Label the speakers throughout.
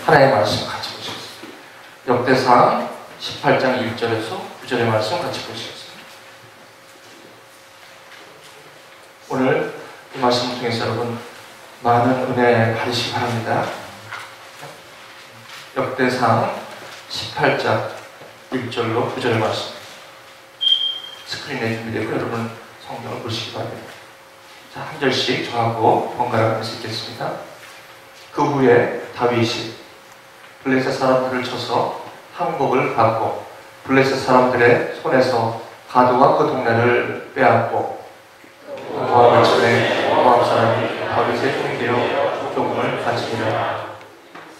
Speaker 1: 하나님의 말씀 같이 보시겠습니다. 역대상 18장 1절에서 9절의 말씀 같이 보시겠습니다. 오늘 이 말씀을 통해서 여러분 많은 은혜 받으시기 바랍니다. 역대상 18장 1절로 9절의 말씀 스크린에 준비되고 여러분 성경을 보시기 바랍니다. 자, 한 절씩 저하고 번갈아 가면서 읽겠습니다. 그 후에 다윗이 블레셋 사람들을 쳐서 항복을 받고 블레셋 사람들의 손에서 가드와 그 동네를 빼앗고 모압을 쳐내 모압 사람이 다윗의 종이 되어 조공을 바치니라.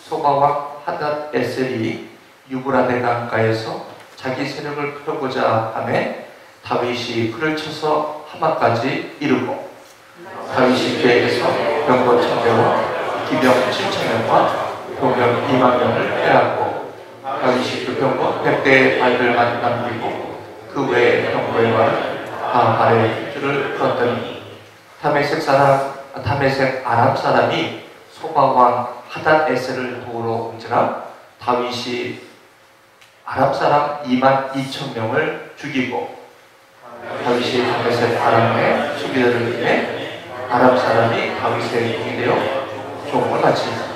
Speaker 1: 소바와 하닷 에셀이 유브라데 강가에서 자기 세력을 펴고자 하매 다윗이 그를 쳐서 하마까지 이르고 다윗이 그에게서 병거 1000대와 기병 7000명과 병력 20000명을 빼앗고 다윗이 그 병거 100대의 발들만 남기고 그 외의 병거의 말은 다 발에 줄을 풀었더니 다메섹 아람 사람이 소바왕 하닷 에셀을 도우러 온지라 다윗이 아람 사람 22,000명을 죽이고 다윗이 다메섹 아람의 수비대를 위해 아람 사람이 다윗의 종이 되어 조공을 바치니라.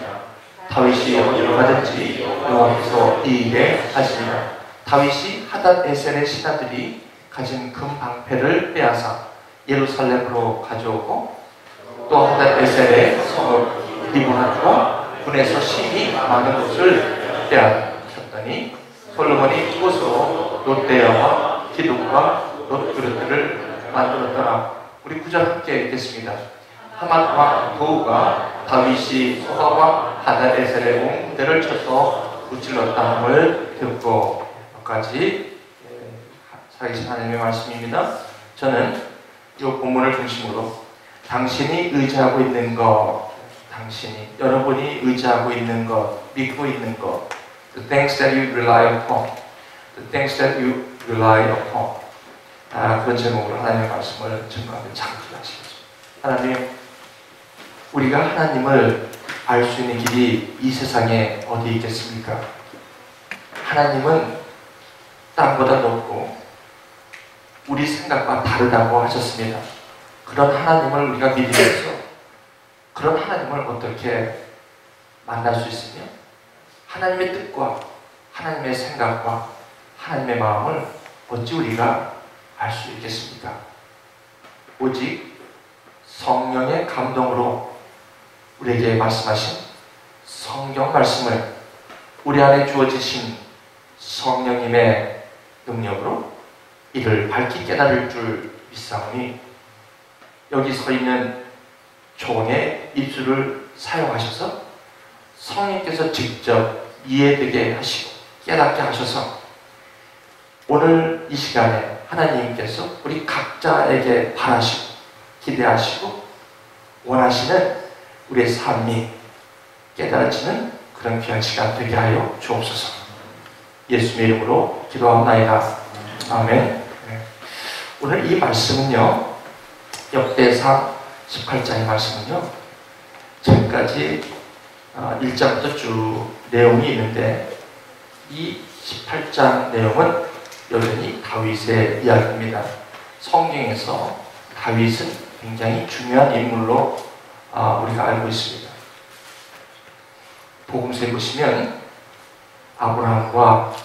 Speaker 1: 다윗이 어디로 가든지 여호와께서 이 일에 하시니라. 다윗이 하닷 에셀의 신하들이 가진 금 방패를 빼앗아 예루살렘으로 가져오고 또 하닷 에셀의 성읍 리브나와 군에서 심히 많은 것을 빼앗았더니 솔로몬이 그곳으로 롯대야와 기둥과 롯그릇들을 만들었더라. 우리 구절 함께 읽겠습니다. 하맛과 도우가 다윗이 소바와 하닷 에셀의 온 군대를 쳐서 무찔렀다 함을 듣고 여기까지 살아계신 하나님의 말씀입니다. 저는 이 본문을 중심으로 당신이 의지하고 있는 것, 여러분이 의지하고 있는 것, 믿고 있는 것, the things that you rely upon, the things that you rely upon, 그런 제목으로 하나님의 말씀을 증거하며 장기하시겠습니다. 하나님, 우리가 하나님을 알 수 있는 길이 이 세상에 어디 있겠습니까? 하나님은 땅보다 높고 우리 생각과 다르다고 하셨습니다. 그런 하나님을 우리가 믿으면서 그런 하나님을 어떻게 만날 수 있으며 하나님의 뜻과 하나님의 생각과 하나님의 마음을 어찌 우리가 알 수 있겠습니까? 오직 성령의 감동으로 우리에게 말씀하신 성경 말씀을 우리 안에 주어지신 성령님의 능력으로 이를 밝히 깨달을 줄 믿사오니 여기 서 있는 종의 입술을 사용하셔서 성령께서 직접 이해되게 하시고 깨닫게 하셔서 오늘 이 시간에 하나님께서 우리 각자에게 바라시고 기대하시고 원하시는 우리의 삶이 깨달아지는 그런 귀한 시간 되게 하여 주옵소서. 예수의 이름으로 기도하옵나이다. 아멘. 오늘 이 말씀은요, 역대상 18장의 말씀은요, 지금까지 1장부터 쭉 내용이 있는데 이 18장 내용은 여전히 다윗의 이야기입니다. 성경에서 다윗은 굉장히 중요한 인물로 우리가 알고 있습니다. 복음서에 보시면 아브라함과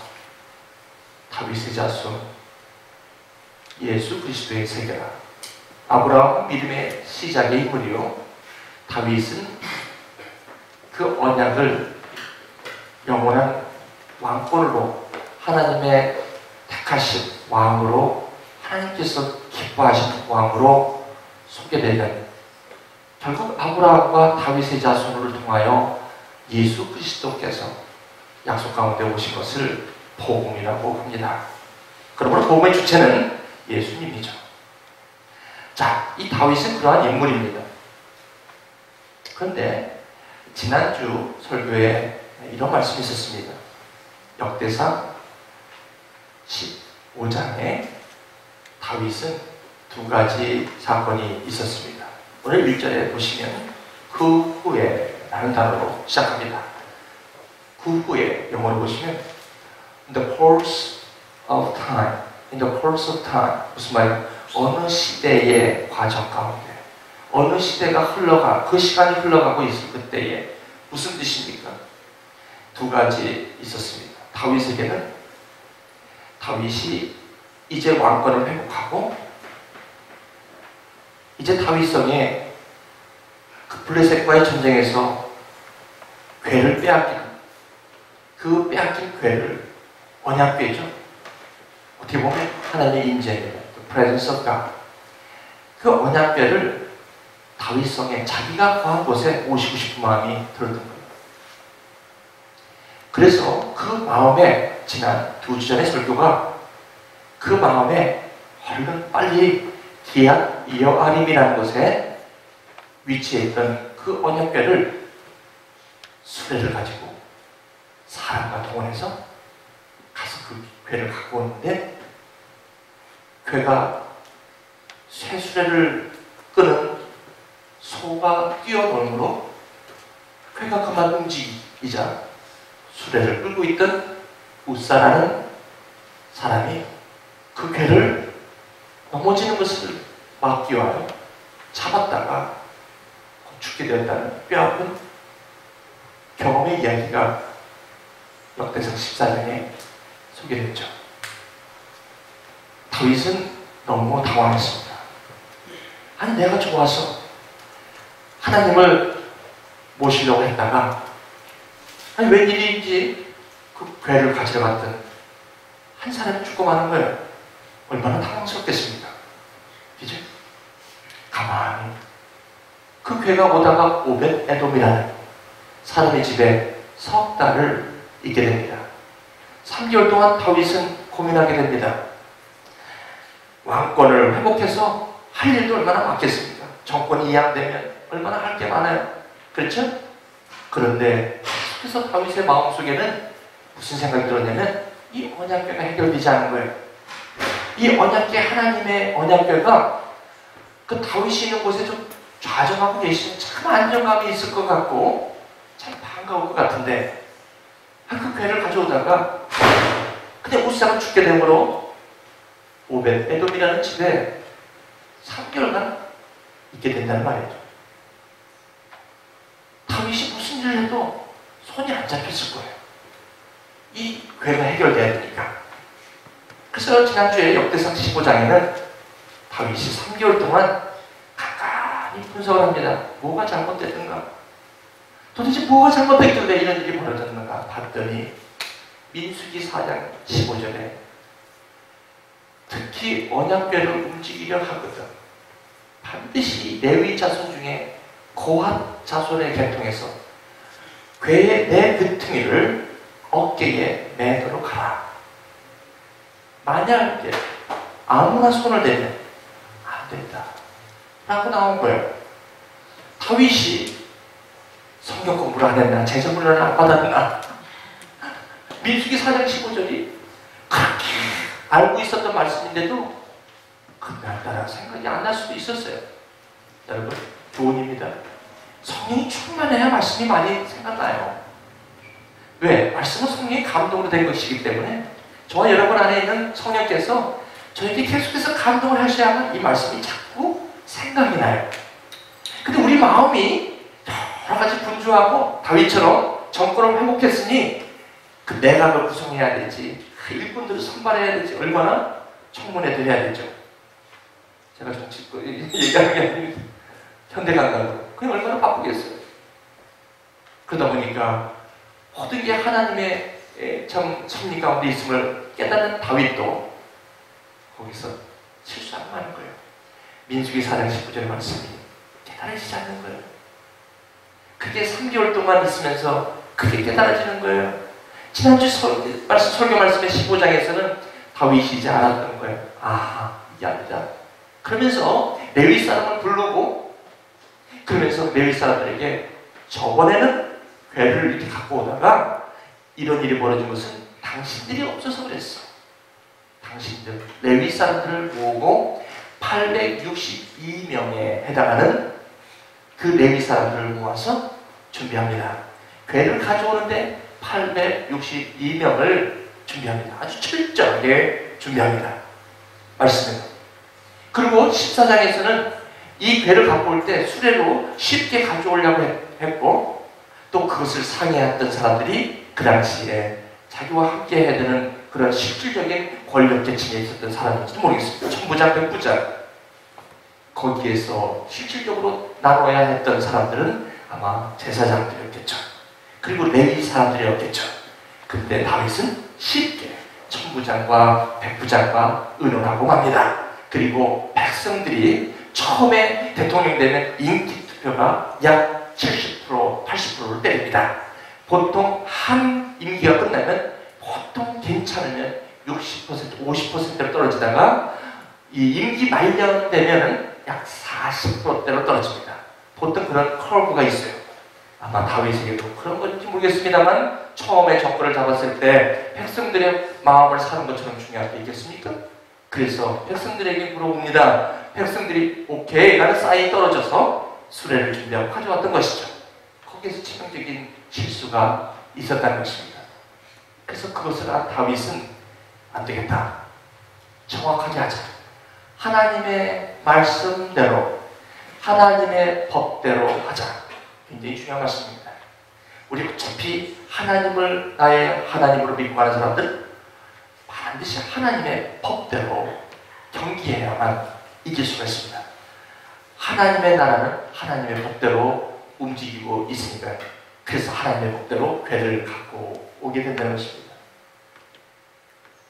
Speaker 1: 다윗의 자손 예수 그리스도의 세계라. 아브라함은 믿음의 시작의 인물이요, 다윗은 그 언약을 영원한 왕권으로 하나님의 택하신 왕으로 하나님께서 기뻐하신 왕으로 소개되는, 결국 아브라함과 다윗의 자손을 통하여 예수 그리스도께서 약속 가운데 오신 것을 복음이라고 합니다. 그러므로 복음의 주체는 예수님이죠. 자, 이 다윗은 그러한 인물입니다. 그런데 지난주 설교에 이런 말씀이 있었습니다. 역대상 15장에 다윗은 두 가지 사건이 있었습니다. 오늘 1절에 보시면 그 후에 라는 단어로 시작합니다. 그 후에 영어로 보시면 in the course of time, in the course of time 무슨 말이에요? 어느 시대의 과정 가운데 어느 시대가 그 시간이 흘러가고 있을 그때에 무슨 뜻입니까? 두 가지 있었습니다. 다윗에게는 다윗이 이제 왕권을 회복하고 이제 다윗성에 그 블레셋과의 전쟁에서 궤를 빼앗기고 그 빼앗긴 궤를 언약궤죠. 어떻게 보면 하나님의 임재입니다. The presence of God. 그 언약궤를 다윗성에 자기가 거한 곳에 모시고 싶은 마음이 들었던 거예요. 그래서 그 마음에 지난 2주 전의 설교가 그 마음에 얼른 빨리 기얏 여아림이라는 곳에 위치해 있던 그 언약궤를 수레를 가지고 사람과 동원해서 가서 그 궤를 갖고 오는데 궤가 쇠수레를 끄는 소가 뛰어놀므로 궤가 그만 움직이자 수레를 끌고 있던 우사라는 사람이 그 궤를 넘어지는 것을 막기 위하여 잡았다가 죽게 되었다는 뼈아픈 경험의 이야기가 역대상 14장에 소개됐죠. 다윗은 너무 당황했습니다. 아니 내가 좋아서 하나님을 모시려고 했다가 아니 웬일인지 그 궤를 가지러 갔던 한 사람이 죽고 마는 거예요. 얼마나 당황스럽겠습니까? 그죠? 가만히 그 궤가 오다가 오벳 에돔이라는 사람의 집에 석 달을 있게 됩니다. 3개월 동안 다윗은 고민하게 됩니다. 왕권을 회복해서 할 일도 얼마나 많겠습니까? 정권이 이양되면 얼마나 할 게 많아요. 그렇죠? 그런데 그래서 다윗의 마음속에는 무슨 생각이 들었냐면 이 언약궤가 해결되지 않은 거예요. 이 언약궤, 하나님의 언약궤가 그 다윗이 있는 곳에 좀 좌정하고 계시면 참 안정감이 있을 것 같고 참 반가울 것 같은데 그 궤를 가져오다가 그냥 우사가 죽게 되므로 오벳 에돔이라는 집에 3개월간 있게 된다는 말이죠. 다윗이 무슨 일을 해도 손이 안 잡혔을 거예요. 이 궤가 해결돼야 되니까. 그래서 지난주에 역대상 15장에는 다윗이 3개월 동안 간간히 분석을 합니다. 뭐가 잘못됐는가? 도대체 뭐가 잘못됐길래 이런 일이 벌어졌는가 봤더니 민수기 4장 15절에 특히 언약궤를 움직이려 하거든 반드시 레위 자손 중에 고핫 자손의 계통에서 궤의 네 귀퉁이를 어깨에 매도록 하라. 만약에 아무나 손을 대면 안 된다 라고 나온 거예요. 다윗이 성경 공부를 안 했나? 제자문을 안 받았나? 민수기 4장 15절이 그렇게 알고 있었던 말씀인데도 그날따라 생각이 안 날 수도 있었어요. 여러분, 교훈입니다. 성령이 충만해야 말씀이 많이 생각나요. 왜? 말씀은 성령의 감동으로 된 것이기 때문에 저와 여러분 안에 있는 성령께서 저에게 계속해서 감동을 하셔야만 이 말씀이 자꾸 생각이 나요. 근데 우리 마음이 여러 가지 분주하고 다윗처럼 정권을 회복했으니 그 내각을 구성해야 되지, 그 일꾼들을 선발해야 되지, 얼마나 청문회 드려야 되죠. 제가 정치 얘기하는 게 아닙니다. 현대감각으로. 그게 얼마나 바쁘겠어요. 그러다 보니까 모든 게 하나님의 참 섭리 가운데 있음을 깨닫는 다윗도 거기서 실수하고 마는 거예요. 민수기 4장 19절의 말씀이 깨달아지지 않는 거예요. 그게 3개월 동안 있으면서 그게 깨달아지는 거예요. 지난주 설교 말씀의 15장에서는 다윗이 이제 알았던 거예요. 아, 이게 아니다. 그러면서 레위 사람을 부르고 그러면서 레위 사람들에게 저번에는 궤를 이렇게 갖고 오다가 이런 일이 벌어진 것은 당신들이 없어서 그랬어. 당신들, 레위 사람들을 모으고 862명에 해당하는 그 레위 사람들을 모아서 준비합니다. 궤를 가져오는데 862명을 준비합니다. 아주 철저하게 준비합니다. 말씀은. 그리고 14장에서는 이 괴를 갖고 올 때 수레로 쉽게 가져오려고 했고, 또 그것을 상의했던 사람들이 그 당시에 자기와 함께 해야 되는 그런 실질적인 권력 계층에 있었던 사람인지도 모르겠습니다. 천부장, 백부장. 거기에서 실질적으로 나눠야 했던 사람들은 아마 제사장들이었겠죠. 그리고 레위 사람들이었겠죠. 근데 다윗은 쉽게 천부장과 백부장과 의논하고 맙니다. 그리고 백성들이 처음에 대통령 되면 인기 투표가 약 70%, 80%를 때립니다. 보통 한 임기가 끝나면 보통 괜찮으면 60%, 50%로 떨어지다가 이 임기 말년되면 약 40%대로 떨어집니다. 보통 그런 커브가 있어요. 아마 다윗에게도 그런 건지 모르겠습니다만 처음에 정권을 잡았을 때 백성들의 마음을 사는 것처럼 중요한 게 있겠습니까? 그래서 백성들에게 물어봅니다. 백성들이 오케이 라는 사인이 떨어져서 수레를 준비하고 가져왔던 것이죠. 거기에서 치명적인 실수가 있었다는 것입니다. 그래서 그것을 다윗은 안 되겠다. 정확하게 하자. 하나님의 말씀대로, 하나님의 법대로 하자. 굉장히 중요한 말씀입니다. 우리 어차피 하나님을 나의 하나님으로 믿고 가는 사람들은 반드시 하나님의 법대로 경기해야만 이길 수가 있습니다. 하나님의 나라는 하나님의 법대로 움직이고 있으니까 그래서 하나님의 법대로 괴를 갖고 오게 된다는 것입니다.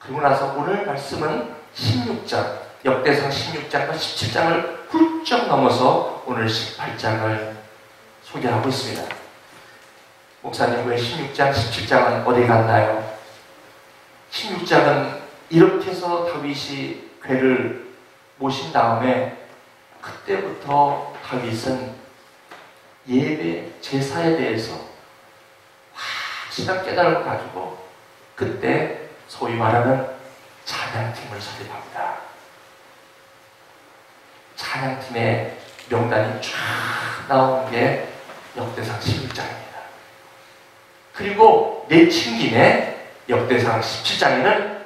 Speaker 1: 그리고 나서 오늘 말씀은 16장, 역대상 16장과 17장을 훌쩍 넘어서 오늘 18장을 소개하고 있습니다. 목사님 왜 16장, 17장은 어디 갔나요? 16장은 이렇게 해서 다윗이 괴를 모신 다음에 그때부터 다윗은 예배, 제사에 대해서 확실한 깨달음을 가지고 그때 소위 말하는 찬양팀을 설립합니다. 찬양팀의 명단이 쫙 나오는 게 역대상 16장입니다. 그리고 내친 김에 역대상 17장에는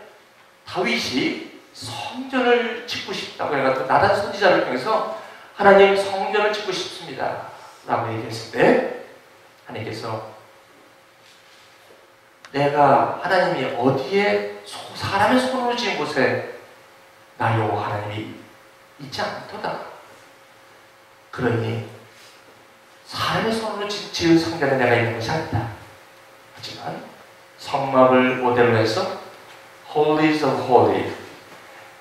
Speaker 1: 다윗이 성전을 짓고 싶다고 해가지고 나단 선지자를 통해서 하나님 성전을 짓고 싶습니다 라고 얘기했을 때 하나님께서 내가 하나님이 어디에 사람의 손으로 지은 곳에 나 여호와 하나님이 있지 않도다. 그러니 사람의 손으로 지은 성전에 내가 있는 것이 아니다. 하지만 성막을 모델로 해서 Holies of Holy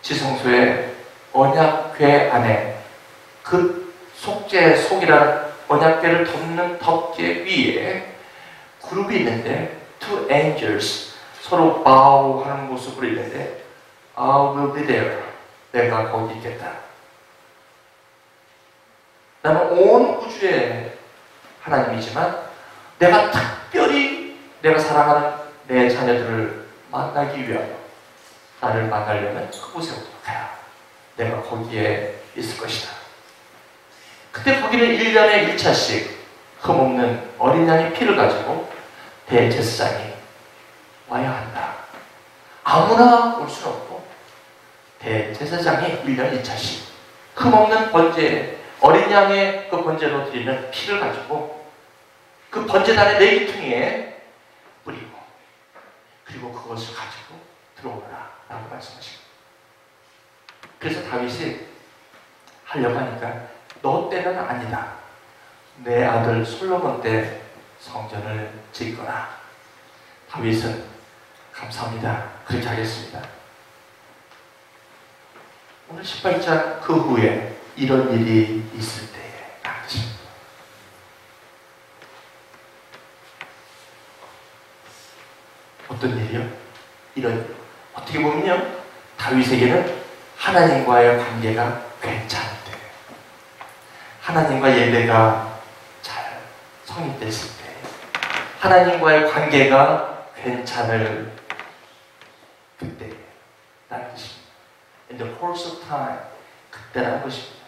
Speaker 1: 지성소의 언약궤 안에 그 속죄 속이라는 언약궤를 덮는 덮개 위에 그룹이 있는데 two angels 서로 bow하는 모습으로 있는데 I will be there. 내가 거기 있겠다. 나는 온 우주의 하나님이지만 내가 특별히 내가 사랑하는 내 자녀들을 만나기 위하여 나를 만나려면 그곳에 오도록 해라. 내가 거기에 있을 것이다. 그때 거기는 1년에 1차씩 흠없는 어린 양의 피를 가지고 대제사장이 와야 한다. 아무나 올 수는 없고 대제사장이 1년 1차씩 흠없는 번제, 어린 양의 그 번제로 드리는 피를 가지고 그 번제단의 내기퉁이에 뿌리고 그리고 그것을 가지고 들어오라 라고 말씀하십니다. 그래서 다윗이 하려고 하니까 너 때는 아니다. 내 아들 솔로몬 때 성전을 짓거라. 다윗은 감사합니다. 그렇게 하겠습니다. 오늘 18장 그 후에 이런 일이 있을 때에 나아집니다. 어떤 일이요? 이런 어떻게 보면요 다윗에게는 하나님과의 관계가 괜찮을 때 하나님과 예배가 잘 성립됐을 때 하나님과의 관계가 괜찮을 그때 라는 것입니다. In the course of time 그때라는 것입니다.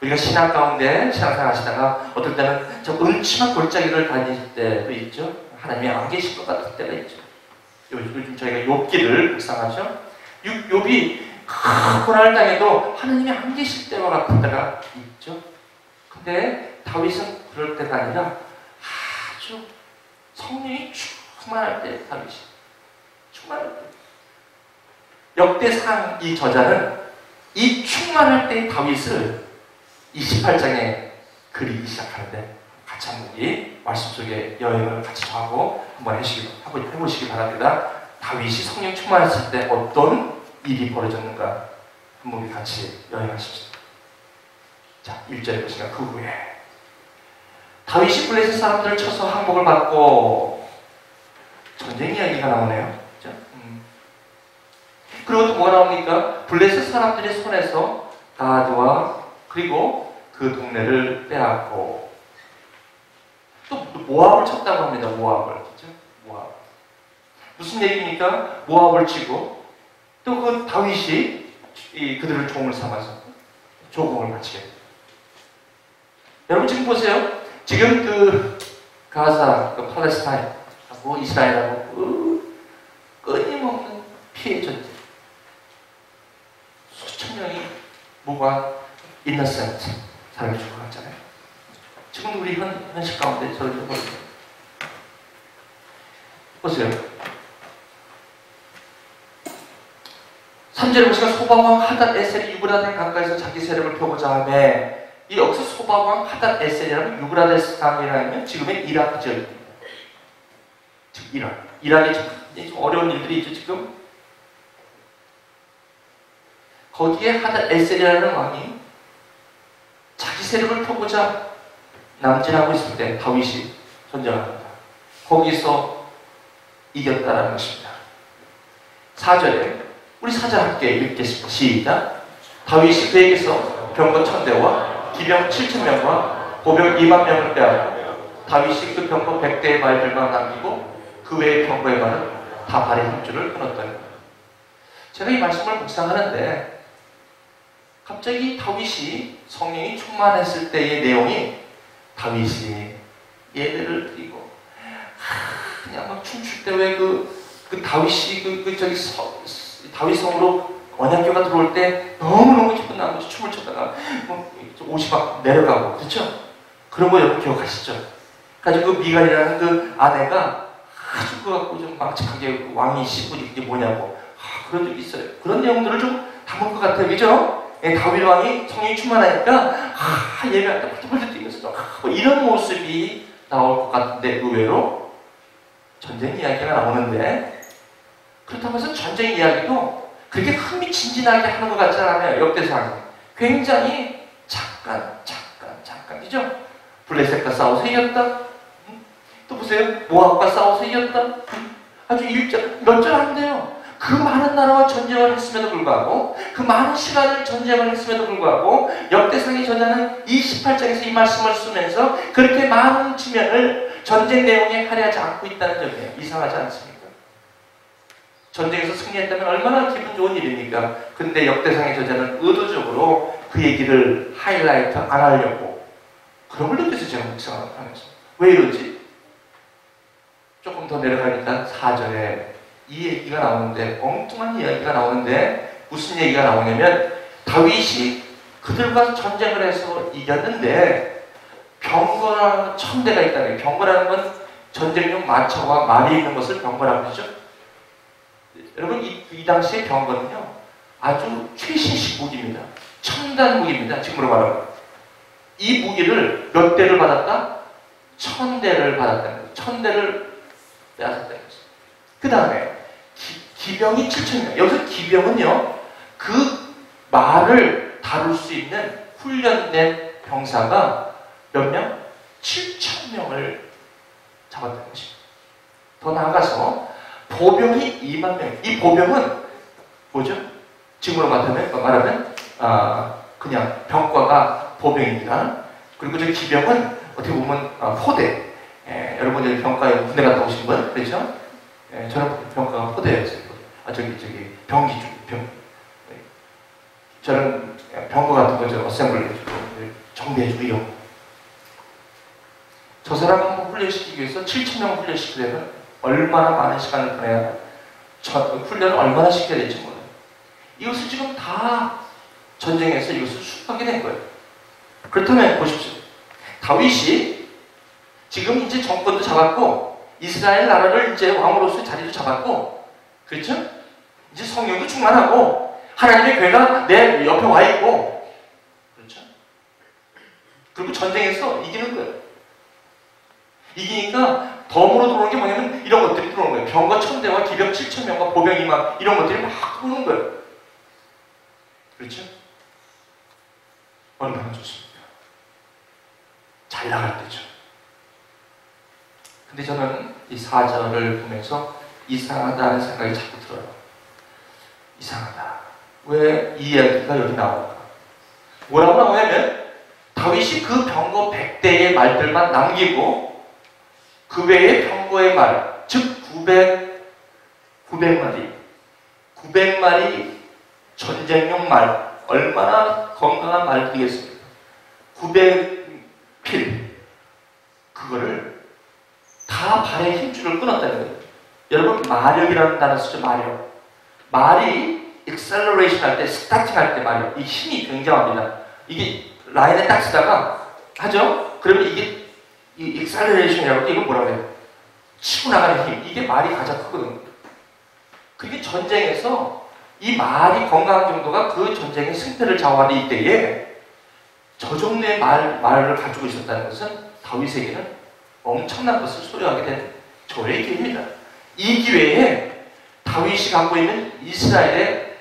Speaker 1: 우리가 신앙 가운데 신앙생활 하시다가 어떨 때는 저 음침한 골짜기를 다닐 때도 있죠. 하나님이 안 계실 것 같은 때가 있죠. 요즘 저희가 욥기를 묵상하죠. 욥이 고난을 당해도 하나님이 안 계실 때와 같은 때가 있죠. 근데 다윗은 그럴 때가 아니라 아주 성령이 충만할 때 다윗이 충만할 때 역대상 이 저자는 이 충만할 때의 다윗을 28장에 그리기 시작하는데 같이 한번 우리 말씀 속에 여행을 같이 하고 한번 해보시기 바랍니다. 다윗이 성령 충만했을 때 어떤 일이 벌어졌는가 한번 우리 같이 여행하십시다. 자, 1절에 보시면 그 후에 다윗이 블레셋 사람들을 쳐서 항복을 받고 전쟁 이야기가 나오네요. 그렇죠? 그리고 또 뭐가 나옵니까? 블레셋 사람들의 손에서 가드와 그리고 그 동네를 빼앗고 또 모압을 쳤다고 합니다. 모압을. 그렇죠? 모압. 무슨 얘기입니까? 모압을 치고 또 그 다윗이 그들을 종을 삼아서 조공을 바치게. 여러분 지금 보세요. 지금 그 가자, 그 팔레스타인하고 이스라엘하고 끊임없는 피해 전쟁. 수천 명이 뭐가 인너센트 사람이 죽어갔잖아요. 지금 우리 현실 가운데 저를 좀 보세요. 3절에 보시면 소바왕 하닷 에셀이 유브라데 강가에서 자기 세력을 펴고자 하며 이 여기서 소바왕 하닷 에셀이라면 유브라데 강이라면 지금의 이라크 지역입니다. 지금 이락이 좀 어려운 일들이 있죠. 지금 거기에 하닷 에셀이라는 왕이 자기 세력을 펴고자 남진하고 있을 때 다윗이 전쟁합니다. 거기서 이겼다라는 것입니다. 4절에 우리 4절 함께 읽겠습니다. 시작. 다윗이 그에게서 병거 1000대와 기병 7000명과 보병 20,000명을 빼앗고 다윗이 그 병거 100대의 말들만 남기고 그 외의 병거의 말은 다 발의 힘줄을 끊었다. 제가 이 말씀을 묵상하는데 갑자기 다윗이 성령이 충만했을 때의 내용이 다윗이 예배를 드리고 그냥 막 춤출 때 왜 그 다윗이 다윗성으로 언약궤가 들어올 때 너무너무 기쁜 나머지 춤을 췄다가 옷이 막 내려가고 그렇죠? 그런 거 여러분 기억하시죠? 가지고 그 미갈이라는 그 아내가 아주 그거 갖고 좀 망측하게 왕이 시부리 이게 뭐냐고 그런 적이 있어요. 그런 내용들을 좀 담은 것 같아요. 그죠? 다윗 왕이 성령이 충만하니까 예배할 때 펄쩍펄쩍 뛰면서 뭐 이런 모습이 나올 것 같은데 의외로 전쟁 이야기가 나오는데 그렇다고 해서 전쟁 이야기도 그렇게 흥미진진하게 하는 것 같지 않아요. 역대상이 굉장히 잠깐이죠. 블레셋과 싸워서 이겼다. 또 보세요. 모압과 싸워서 이겼다. 아주 몇 절 하는데요. 그 많은 나라와 전쟁을 했음에도 불구하고 그 많은 시간을 전쟁을 했음에도 불구하고 역대상의 저자는 28장에서 이 말씀을 쓰면서 그렇게 많은 지면을 전쟁 내용에 할애하지 않고 있다는 점이에요. 이상하지 않습니까? 전쟁에서 승리했다면 얼마나 기분 좋은 일입니까? 근데 역대상의 저자는 의도적으로 그 얘기를 하이라이트 안 하려고 그런 걸 느껴서 제가 묵상하면서 왜 이러지? 조금 더 내려가니까 4절에 이 얘기가 나오는데 엉뚱한 이야기가 나오는데 무슨 얘기가 나오냐면 다윗이 그들과 전쟁을 해서 이겼는데 병거라는 1000대가 있다는 거예요. 병거라는 건 전쟁용 마차와 말이 있는 것을 병거라고 하죠. 여러분 이 당시의 병거는요 아주 최신식 무기입니다. 첨단 무기입니다. 지금으로 말하면 이 무기를 몇 대를 받았다? 1000대를 받았다는 거예요. 1000대를 빼앗았다는 거죠. 그 다음에 기병이 7000명. 여기서 기병은요 그 말을 다룰 수 있는 훈련된 병사가 몇 명? 7000명을 잡았다는 것입니다. 더 나아가서 보병이 20,000명. 이 보병은 뭐죠? 지금으로 말하면 그냥 병과가 보병입니다. 그리고 저 기병은 어떻게 보면 포대. 여러분들 병과에 군대 갔다 오신 분 그렇죠? 저는 병과가 포대였어요. 병기주 저는 병과 같은 거 어셈블리 해주고 정비해주고 이런 저 사람 한번 훈련시키기 위해서 7,000명 훈련시키려면 얼마나 많은 시간을 보내야 훈련을 얼마나 시켜야 될지 몰라요. 이것을 지금 다 전쟁에서 이것을 수행하게 된 거예요. 그렇다면 보십시오. 다윗이 지금 이제 정권도 잡았고 이스라엘 나라를 이제 왕으로서 자리도 잡았고, 그렇죠? 이제 성령도 충만하고 하나님의 괴가 내 옆에 와 있고, 그렇죠? 그리고 전쟁에서 이기는 거예요. 이기니까 덤으로 들어오는 게 뭐냐면 이런 것들이 들어오는 거예요. 병거 1,000대와 기병 7,000명과 보병 2만, 이런 것들이 막 들어오는 거예요. 그렇죠? 얼마나 좋습니까? 잘 나갈 때죠. 근데 저는 이 4절을 보면서 이상하다는 생각이 자꾸 들어요. 이상하다. 왜 이 이야기가 여기 나올까? 뭐라고 나오냐면 다윗이 그 병거 100대의 말들만 남기고 그 외의 병거의 말, 즉 900마리 전쟁용 말, 얼마나 건강한 말들이겠습니까? 900필, 그거를 다 발의 힘줄을 끊었다는 거예요. 여러분, 마력이라는 단어 쓰죠. 말이 acceleration 할 때, 스타팅 할 때 말이에요. 이 힘이 굉장합니다. 이게 라인에 딱 쓰다가 하죠? 그러면 이게 이 acceleration이라고, 이거 뭐라고 해요? 치고 나가는 힘. 이게 말이 가장 크거든요. 그게 전쟁에서 이 말이 건강한 정도가 그 전쟁의 승패를 좌우하는 이때에 저 정도의 말을 가지고 있었다는 것은 다윗에게는 엄청난 것을 소유하게 된 조의 기회입니다. 이 기회에 다윗이 갖고 있는 이스라엘의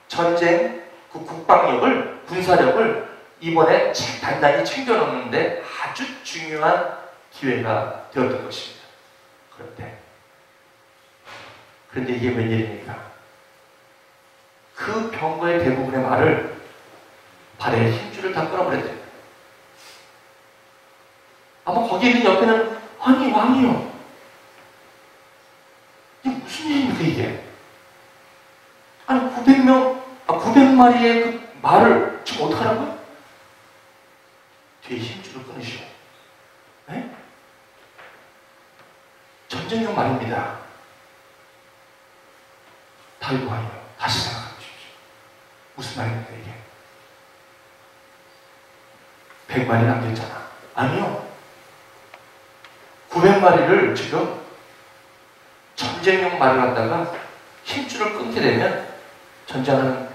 Speaker 1: 전쟁, 그 국방력을, 군사력을 이번에 단단히 챙겨놓는데 아주 중요한 기회가 되었던 것입니다. 그런데 이게 웬일입니까? 그 병거의 대부분의 말을 발에 힘줄을 다 끊어버렸대요. 아마 거기 있는 옆에는, 아니 왕이요, 이게 무슨 일입니까 이게? 아니 900마리의 그 말을 지금 어떡하라고요? 뒤에 힘줄을 끊으시오. 네? 전쟁용 말입니다. 다윗 왕이요, 다시 생각해 보십시오. 무슨 말입니까 이게? 100마리 남겼잖아. 아니요. 900마리를 지금 전쟁용 말을 갖다가 힘줄을 끊게 되면 전쟁을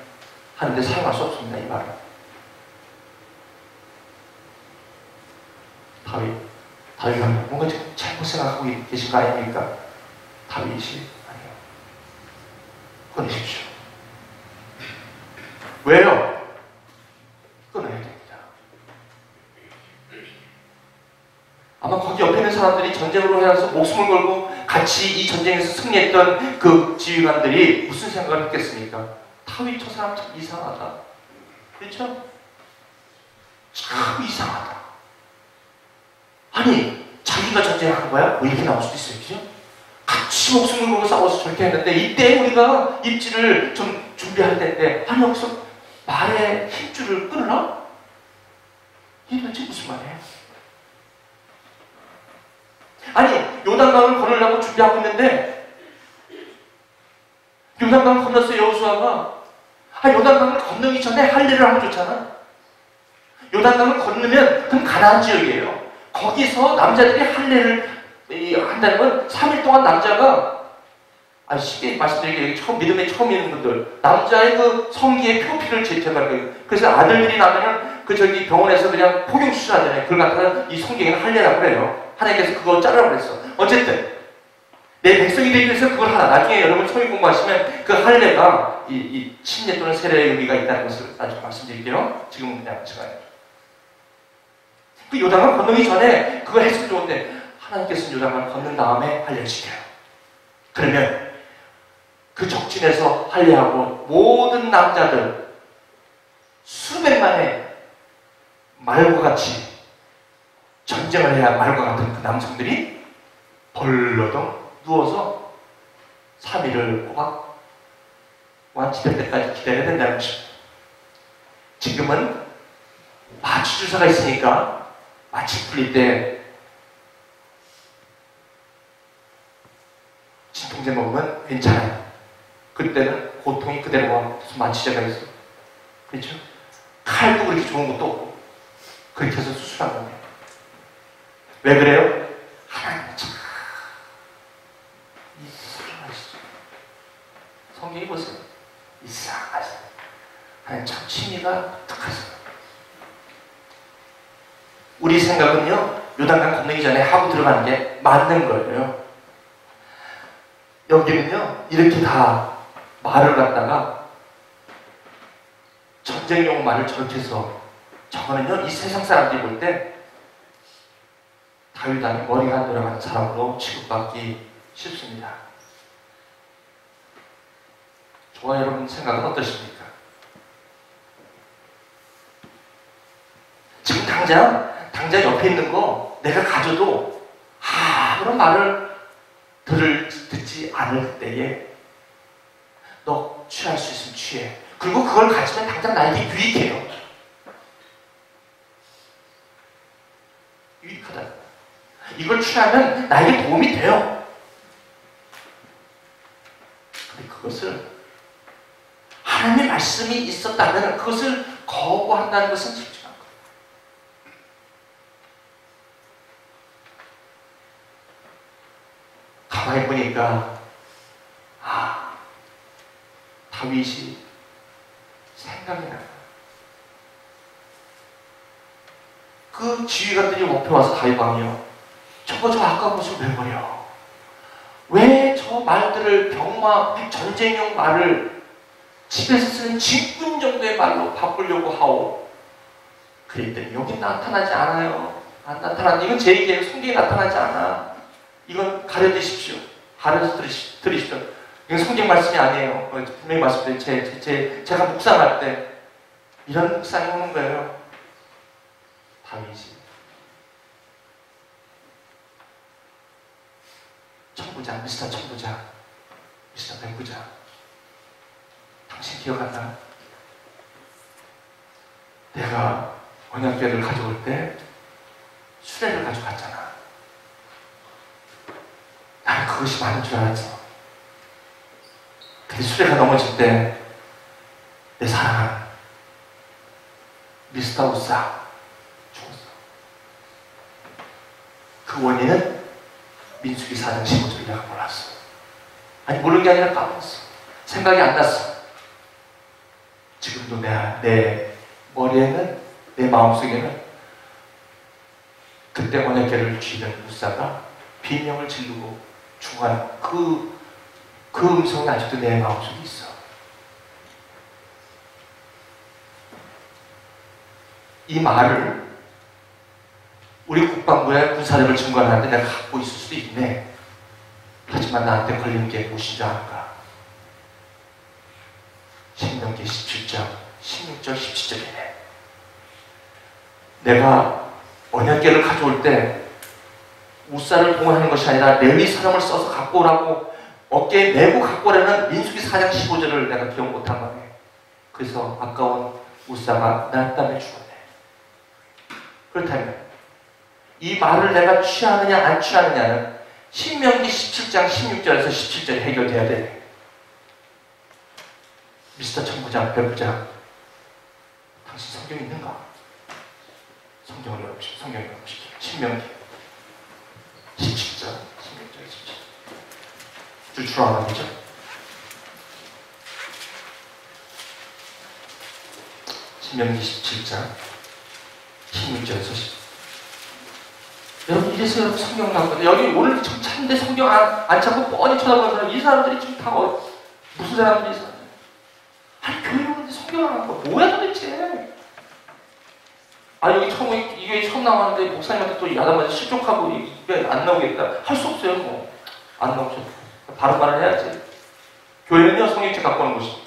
Speaker 1: 하는데 사용할 수 없습니다. 이 말은. 다윗이 뭔가 지금 잘못 생각하고 계신 거 아닙니까? 다윗이 아니요. 끊으십시오. 왜요? 끊어야 됩니다. 아마 거기 옆에 있는 사람들이 전쟁으로 해서 목숨을 걸고 같이 이 전쟁에서 승리했던 그 지휘관들이 무슨 생각을 했겠습니까? 다윗 저 사람 참 이상하다. 그렇죠? 참 이상하다. 아니, 자기가 전쟁한 거야? 뭐 이렇게 나올 수도 있어요. 그죠? 같이 목숨을 걸고 싸워서 저렇게 했는데 이때 우리가 입지를 좀 준비할 때인데, 아니 여기서 말에 힘줄을 끊으라? 이게 도대체 무슨 말이에요? 아니, 요단강을 건너려고 준비하고 있는데 요단강을 건넜어요. 여호수아가. 요단강을 건너기 전에 할 일을 하면 좋잖아. 요단강을 건너면 그럼 가나안 지역이에요. 거기서 남자들이 할 일을 한다는 건 3일 동안 남자가, 쉽게 말씀드리기에 믿음에 처음 있는 분들, 남자의 그 성기의 표피를 제거하는 거예요. 그래서 아들들이 나면은 병원에서 그냥 포경 수술하잖아요. 그걸 갖다가 이 성경에는 할례라고 그래요. 하나님께서 그거 자르라고 그랬어. 어쨌든 내 백성이 되기 위해서 그걸 하나. 나중에 여러분 성경 공부하시면 그 할례가 이 침례 또는 세례의 의미가 있다는 것을 나중에 말씀드릴게요. 지금은 그냥 제가 그 요단강 건너기 전에 그거 했으면 좋은데 하나님께서는 요단강을 건넌 다음에 할례를 시켜요. 그러면 그 적진에서 할례하고 모든 남자들 수백만의 말과 같이 전쟁을 해야 말과 같은 그 남성들이 벌러덩 누워서 3일을 꼬박 완치될 때까지 기다려야 된다는 것입니다. 지금은 마취 주사가 있으니까 마취 풀릴 때 통제 먹으면 괜찮아요. 그때는 고통이 그대로와 무슨 마취제가 있어. 그렇죠? 칼도 그렇게 좋은 것도 없고 그렇게 해서 수술한 거예요. 왜 그래요? 하나님은 참 이상하시죠. 성경이 보세요. 이상하시죠. 하나님 참 치미가 독특하세요. 우리 생각은요, 요단강 건너기 전에 하고 들어가는 게 맞는 거예요. 여기는요, 이렇게 다 말을 갖다가 전쟁용 말을 저렇게 해서 저거는요, 이 세상 사람들이 볼 때 다윗 왕이 머리가 안 돌아가는 사람으로 취급받기 쉽습니다. 저와 여러분 생각은 어떠십니까? 지금 당장 옆에 있는 거 내가 가져도 아무런 말을 듣지 않을 때에 너 취할 수 있으면 취해. 그리고 그걸 가지면 당장 나에게 유익해요. 유익하다. 이걸 취하면 나에게 도움이 돼요. 근데 그것을 하나님의 말씀이 있었다면 그것을 거부한다는 것은 쉽지 않거든요. 가만히 보니까 다윗이 생각이 나요. 그 지휘관들이 옆에 와서 다윗 왕이요, 저거 저 아까운 것을 왜 버려? 왜 저 말들을 병마 전쟁용 말을 집에서 쓰는 직분 정도의 말로 바꾸려고 하오? 그랬더니 여기 나타나지 않아요. 안 나타나는, 이건 제 얘기예요. 성경에 나타나지 않아. 이건 가려드십시오. 가려서 들으십시오. 이건 성경 말씀이 아니에요. 분명히 말씀드려요. 제가 묵상할 때 이런 묵상이 오는 거예요. 다윗이 천부장, 미스터 천부장, 미스터 백부장, 당신 기억한다? 내가 언약궤를 가져올 때 수레를 가져갔잖아. 나는 그것이 많은 줄 알았어. 근데 수레가 넘어질 때 내 사랑은 미스터 우사 죽었어. 그 원인은 민수기 4장 15절 내가 몰랐어. 아니, 모르는 게 아니라 까먹었어. 생각이 안 났어. 지금도 내 머리에는, 내 마음속에는 그때 언약궤를 쥐는 무사가 비명을 지르고 중한 그 음성이 아직도 내 마음속에 있어. 이 말을 우리 국방부에 군사력을 증강하는데 내가 갖고 있을 수도 있네. 하지만 나한테 걸린 게 무엇인지 아는가? 신명기 17장 16절 17절이네. 내가 언약궤를 가져올 때 우사를 동원하는 것이 아니라 레위 사람을 써서 갖고 오라고 어깨에 메고 갖고 오라는 민수기 4장 15절을 내가 기억 못한 거네. 그래서 아까운 우사가 날 때문에 죽었네. 그렇다면 이 말을 내가 취하느냐 안 취하느냐는 신명기 17장 16절에서 17절에 해결돼야 돼. 미스터 천부장, 백부장, 당신 성경 있는가? 성경을 열어보십시오. 성경을 열어보십시오. 신명기 17장 16절 17절 주출하나이죠? 신명기 17장 16절에서 10절. 여러분, 이래서 여러분 성경 나오거든요. 여기 오늘 참 찬데 성경 안 찾고 뻔히 쳐다보는 사람, 이 사람들이 지금 다 무슨 사람들이 있어요? 아니, 교회 오는데 성경 안 갖고 뭐야 도대체? 여기 이게 처음 나왔는데 목사님한테 또 야단맞아 실족하고 이게 안 나오겠다. 할 수 없어요. 뭐 안 나오죠. 바른 말을 해야지. 교회는요, 성경책 갖고 오는 곳이.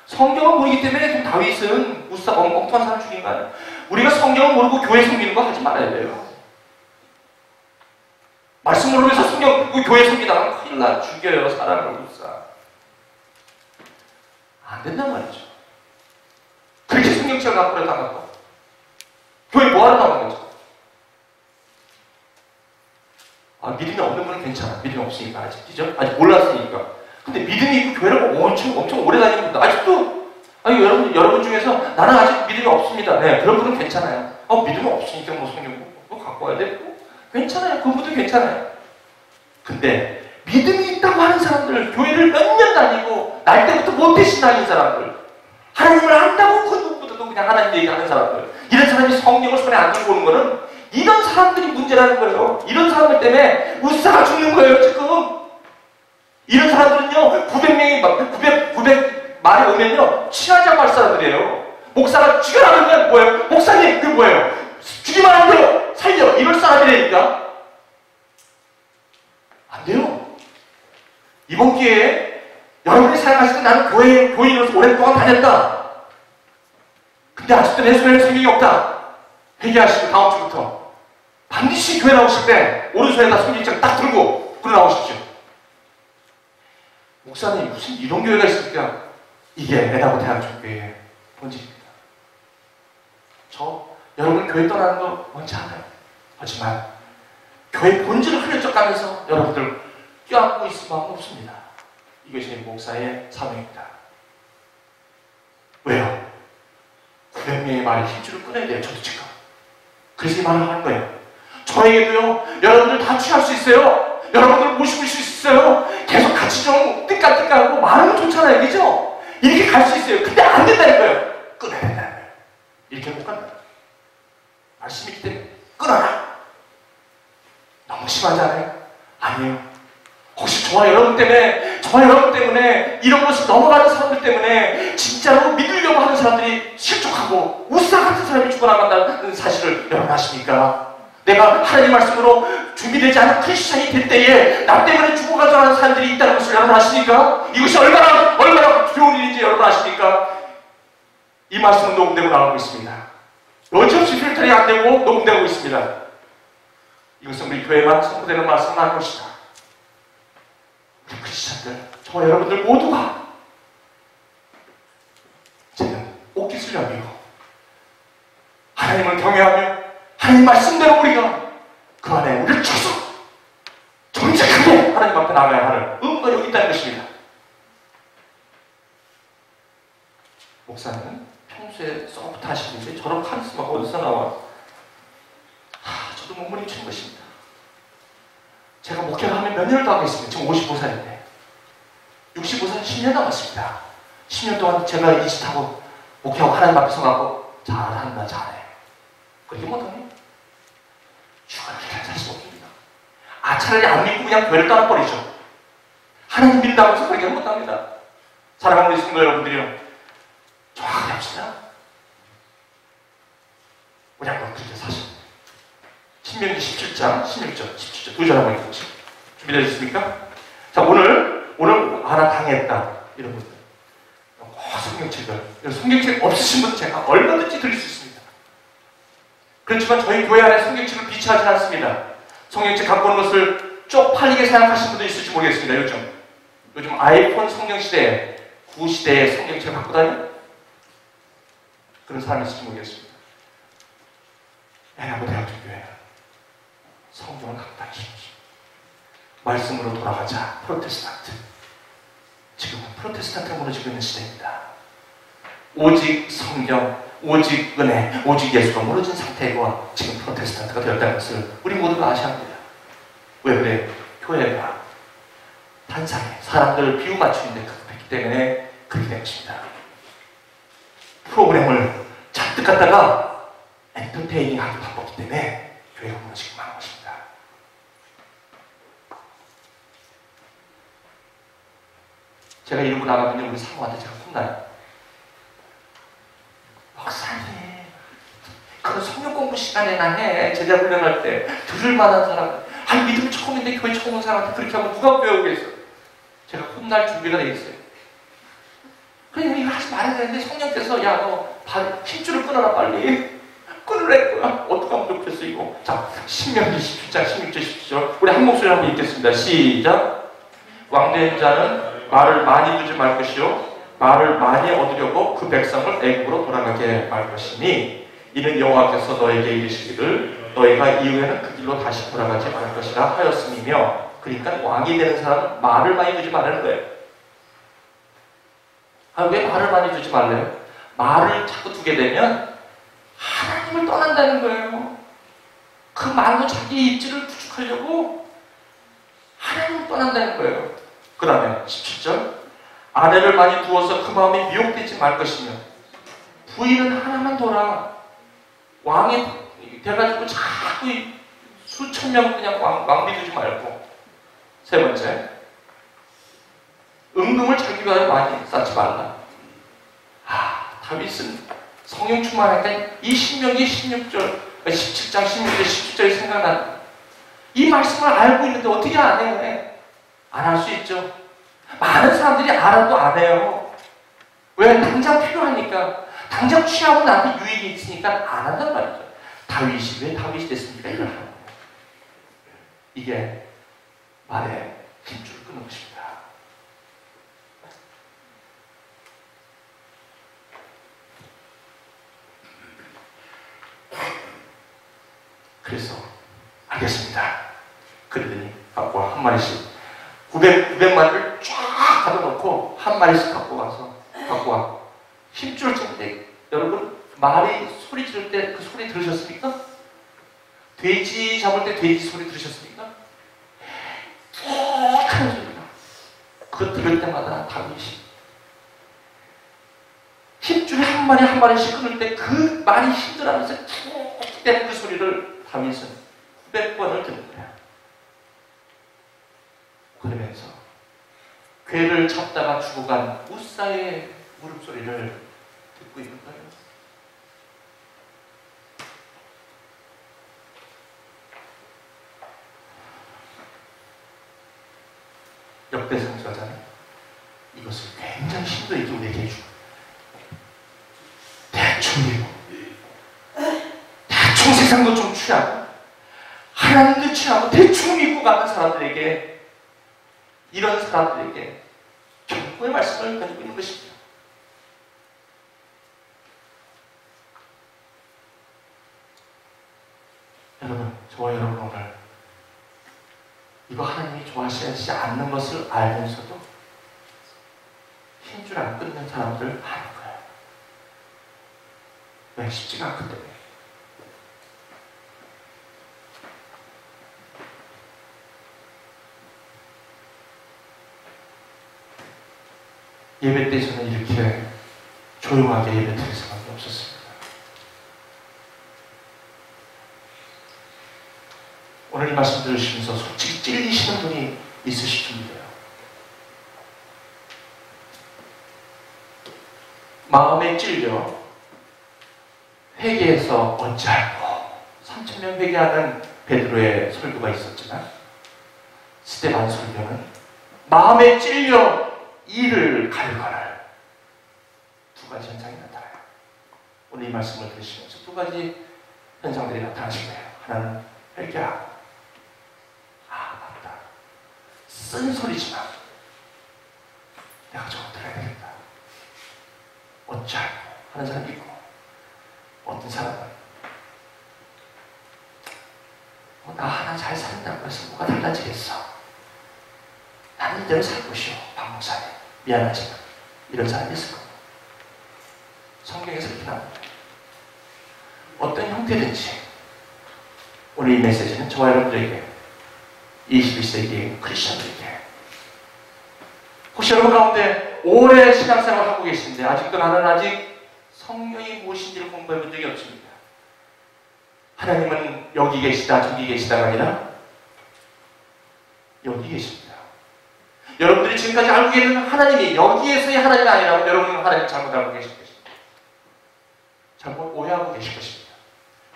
Speaker 1: 성경을 모르기 때문에 좀 다윗은 엉뚱한 사람 죽인 거 아니에요. 우리가 성경을 모르고 교회 섬기는 거 하지 말아야 돼요. 말씀 모르면서 성경 교회 섬기다가 큰일 나. 죽여요. 사람을 못사. 안 된단 말이죠. 그렇게 성경책을 갖고 그래 다 갖고 교회 뭐하러 나오는 거죠? 믿음이 없는 분은 괜찮아. 믿음이 없으니까 아직, 그죠? 아직 몰랐으니까. 근데 믿음이 있고 교회를 엄청 오래 다니는 분들 아직도, 여러분 중에서 나는 아직 믿음이 없습니다. 네, 그런 분은 괜찮아요. 믿음이 없으니까 뭐 성경 뭐 갖고 와야 되고 괜찮아요. 그분도 괜찮아요. 근데 믿음이 있다고 하는 사람들, 교회를 몇 년 다니고 날 때부터 모태신 다니는 사람들, 하나님을 안다고 그 누구보다도 그냥 하나님 얘기하는 사람들, 이런 사람이 성경을 손에 안 들고 오는 거는 이런 사람들이 문제라는 거예요. 이런 사람들 때문에 우사가 죽는 거예요, 지금. 이런 사람들은요, 900 말이 오면요, 친하지 않을 사람들이에요. 목사가 죽여나가면 뭐예요? 목사님, 그게 뭐예요? 죽이면 안 돼요! 살려! 이럴 사람이라니까. 안 돼요. 이번 기회에 여러분이 생각하실 때 나는 교인으로서 오랫동안 다녔다. 근데 아직도 내 손에는 생명이 없다. 회개하시고 다음 주부터 반드시 교회 나오실 때 오른손에다 손짓장 딱 들고 그러 나오십시오. 목사님 무슨 이런 교회가 있습니까? 이게 애나고 대학교 교회의 본질입니다. 저 여러분 교회 떠나는 거 원치 않아요. 하지만 교회 본질을 흘려쳐가면서 여러분들 껴안고 있을 마음 없습니다. 이것이 목사의 사명입니다. 왜요? 900명의 말에 힘줄을 끊어야 돼요. 저도 지금. 그래서 이 말을 하는 거예요. 저에게도요, 여러분들 다 취할 수 있어요. 여러분들 모시고 수 있어요. 계속 같이 좀 띠까띠까하고 말하면 좋잖아요. 그죠? 이렇게 갈 수 있어요. 근데 안 된다는 거예요. 끊어야 된다는 거예요. 이렇게 못 간다. 말씀이 있기 때문에 끊어라. 너무 심하지 않아요? 아니에요. 혹시 저와 여러분 때문에 이런 것을 넘어가는 사람들 때문에 진짜로 믿으려고 하는 사람들이 실족하고 우사 같은 사람이 죽어나간다는 사실을 여러분 아십니까? 내가 하나님 말씀으로 준비되지 않은 크리스찬이 될 때에 나 때문에 죽어가자 하는 사람들이 있다는 것을 여러분 아십니까? 이것이 얼마나 좋은 일인지 여러분 아십니까? 이 말씀은 녹음되고 나가고 있습니다. 어찌없이 필터링이 안 되고 녹음되고 있습니다. 이것은 우리 교회만 선포되는 말씀은 아닐 것이다. 우리 크리스찬들, 저와 여러분들 모두가 저는 옷깃을 여기고 하나님을 경외하며 하나님 말씀대로 우리가 그 안에 우리를 쳐서 정직하게 하나님 앞에 나가야 하는 의무가 여기 있다는 것입니다. 목사는 평소에 소프트 하시는데 저런 카리스마가 어디서 나와? 저도 몸부림치는 것입니다. 제가 목회를 하면 몇 년을 더 하겠습니다. 지금 55살인데 65살 10년 남았습니다. 10년 동안 제가 이 짓 하고 목회하고 하나님 앞에 서가고 잘한다 잘해. 그렇게 못하네. 죽어라 그냥 살 수 없습니다. 차라리 안 믿고 그냥 교회를 떠나버리죠. 하나님 믿는다고 해서 그렇게 못합니다. 사랑하는 우리 성도 여러분들이요, 정확하게 합시다. 그냥 그렇게 사실 신명기 17장 16절 17절 두 절 한번 읽어보시죠. 준비되셨습니까? 자, 오늘 하나 당했다 이런 분들 성경책을, 성경책 없으신 분 제가 얼마든지 드릴 수 있습니다. 그렇지만 저희 교회 안에 성경책을 비치하지 않습니다. 성경책 갖고 오는 것을 쪽팔리게 생각하시는 분도 있을지 모르겠습니다. 요즘 아이폰 성경시대에 구시대에 성경책을 갖고 다니는 그런 사람이 있을지 모르겠습니다. 애나고 대학교 교회 성경을 갖고 다니십시오. 말씀으로 돌아가자. 프로테스탄트. 지금은 프로테스탄트가 무너지고 있는 시대입니다. 오직 성경, 오직 은혜, 오직 예수가 무너진 상태가 지금 프로테스탄트가 되었다는 것을 우리 모두가 아셔야 합니다. 왜 그래? 교회가 단상에 사람들을 비유 맞추는데 급했기 때문에 그렇게 된 것입니다. 프로그램을 잔뜩 갖다가 엔터테이닝 하기 바빴기 때문에 교회가 무너지고 마는 것입니다. 제가 이러고 나가면 우리 사모한테 제가 혼나요. 목사님, 그런 성경 공부 시간에나 해. 제자 훈련할 때 들을 만한 사람, 믿음 처음인데 교회 처음 온 사람한테 그렇게 하면 누가 배우겠어? 제가 혼날 준비가 돼 있어요. 그냥 이거 하지 말아야 되는데 성령께서 야, 너 힘줄을 끊어라 빨리. 끊으래 거야. 어떻게 하면 좋겠어 이거. 자, 신명기 17장 16절 17절 우리 한 목소리 한번 읽겠습니다. 시작. 왕된 자는 말을 많이 두지 말 것이요 말을 많이 얻으려고 그 백성을 애굽으로 돌아가게 말 것이니 이는 여호와께서 너에게 이르시기를 너희가 이후에는 그 길로 다시 돌아가지 말 것이라 하였음이며, 그러니까 왕이 되는 사람은 말을 많이 두지 말라는 거예요. 왜 말을 많이 두지 말래요? 말을 자꾸 두게 되면 하나님을 떠난다는 거예요. 그 말로 자기 입지를 구축하려고 하나님을 떠난다는 거예요. 그 다음에 17절, 아내를 많이 두어서 그 마음이 미혹되지 말 것이며, 부인은 하나만 둬라. 왕이 돼가지고 자꾸 수천 명 그냥 왕비 두지 말고. 세 번째, 은금을 자기 배에 많이 쌓지 말라. 다윗은 성령 충만하니까 이 신명기 16절, 17장 16절, 17절이 생각나. 이 말씀을 알고 있는데 어떻게 안 해요? 안 할 수 있죠. 많은 사람들이 알아도 안 해요. 왜? 당장 필요하니까. 당장 취하고 나한테 유익이 있으니까 안 한단 말이죠. 다윗이 왜 다윗이 됐습니까? 이걸 하는 거예요. 이게 말의 힘줄을 끊는 것입니다. 그래서 알겠습니다. 그러더니 갖고 와, 한 마리씩 900마리를 쫙 가둬놓고 한 마리씩 갖고 와. 힘줄 때 여러분 말이 소리 지를 때 그 소리 들으셨습니까? 돼지 잡을 때 돼지 소리 들으셨습니까? 큰 소리가. 그거 들을 때마다 다윗이 힘줄에 한 마리씩 끊을 때 그 말이 힘들어하면서 툭 때는 그 소리를 다윗은 900번을 듣는 거야. 그러면서 괴를 잡다가 죽어간 우사의 울음소리를 듣고 있는 거예요. 역대상서자는 이것을 굉장히 심도 있게 우리에게 해주고, 대충 세상도 좀 취하고 하나님도 취하고 대충 믿고 가는 사람들에게, 이런 사람들에게 경고의 말씀을 가지고 있는 것입니다. 여러분, 저와 여러분 오늘 이거 하나님이 좋아하시지 않는 것을 알면서도 힘줄 안 끊는 사람들 하는 거예요. 왜? 쉽지가 않기 때문에. 예배 때 저는 이렇게 조용하게 예배 드릴 수밖에 없었습니다. 오늘 이 말씀 들으시면서 솔직히 찔리시는 분이 있으실 텐데요. 마음에 찔려 회개해서 어찌할꼬 3,000명 회개하는 베드로의 설교가 있었지만, 스데반 설교는 마음에 찔려 이를 갈거할 두 가지 현상이 나타나요. 오늘 이 말씀을 들으시면서 두 가지 현상들이 나타나실 거예요. 하나는 회개하고, 맞다, 쓴소리지만 내가 저거 들어야 되겠다, 어찌할꼬 하는 사람이 있고, 어떤 사람은 나 하나 잘 산다고 해서 뭐가 달라지겠어, 나는 이대로 살 것이오, 박 목사님 미안하지만, 이런 사람이 있을 겁니다. 성경에서 이렇게 나옵니다. 어떤 형태든지 오늘 이 메시지는 저와 여러분들에게, 21세기 크리스천들에게, 혹시 여러분 가운데 오래 신앙생활을 하고 계신데 아직도 나는 아직 성령이 무엇인지를 공부해 본 적이 없습니다. 하나님은 여기 계시다 저기 계시다가 아니라 여기 계십니다. 여러분들이 지금까지 알고 계신 하나님이 여기에서의 하나님이 아니라면 여러분은 하나님 잘못 알고 계실 것입니다. 잘못 오해하고 계실 것입니다.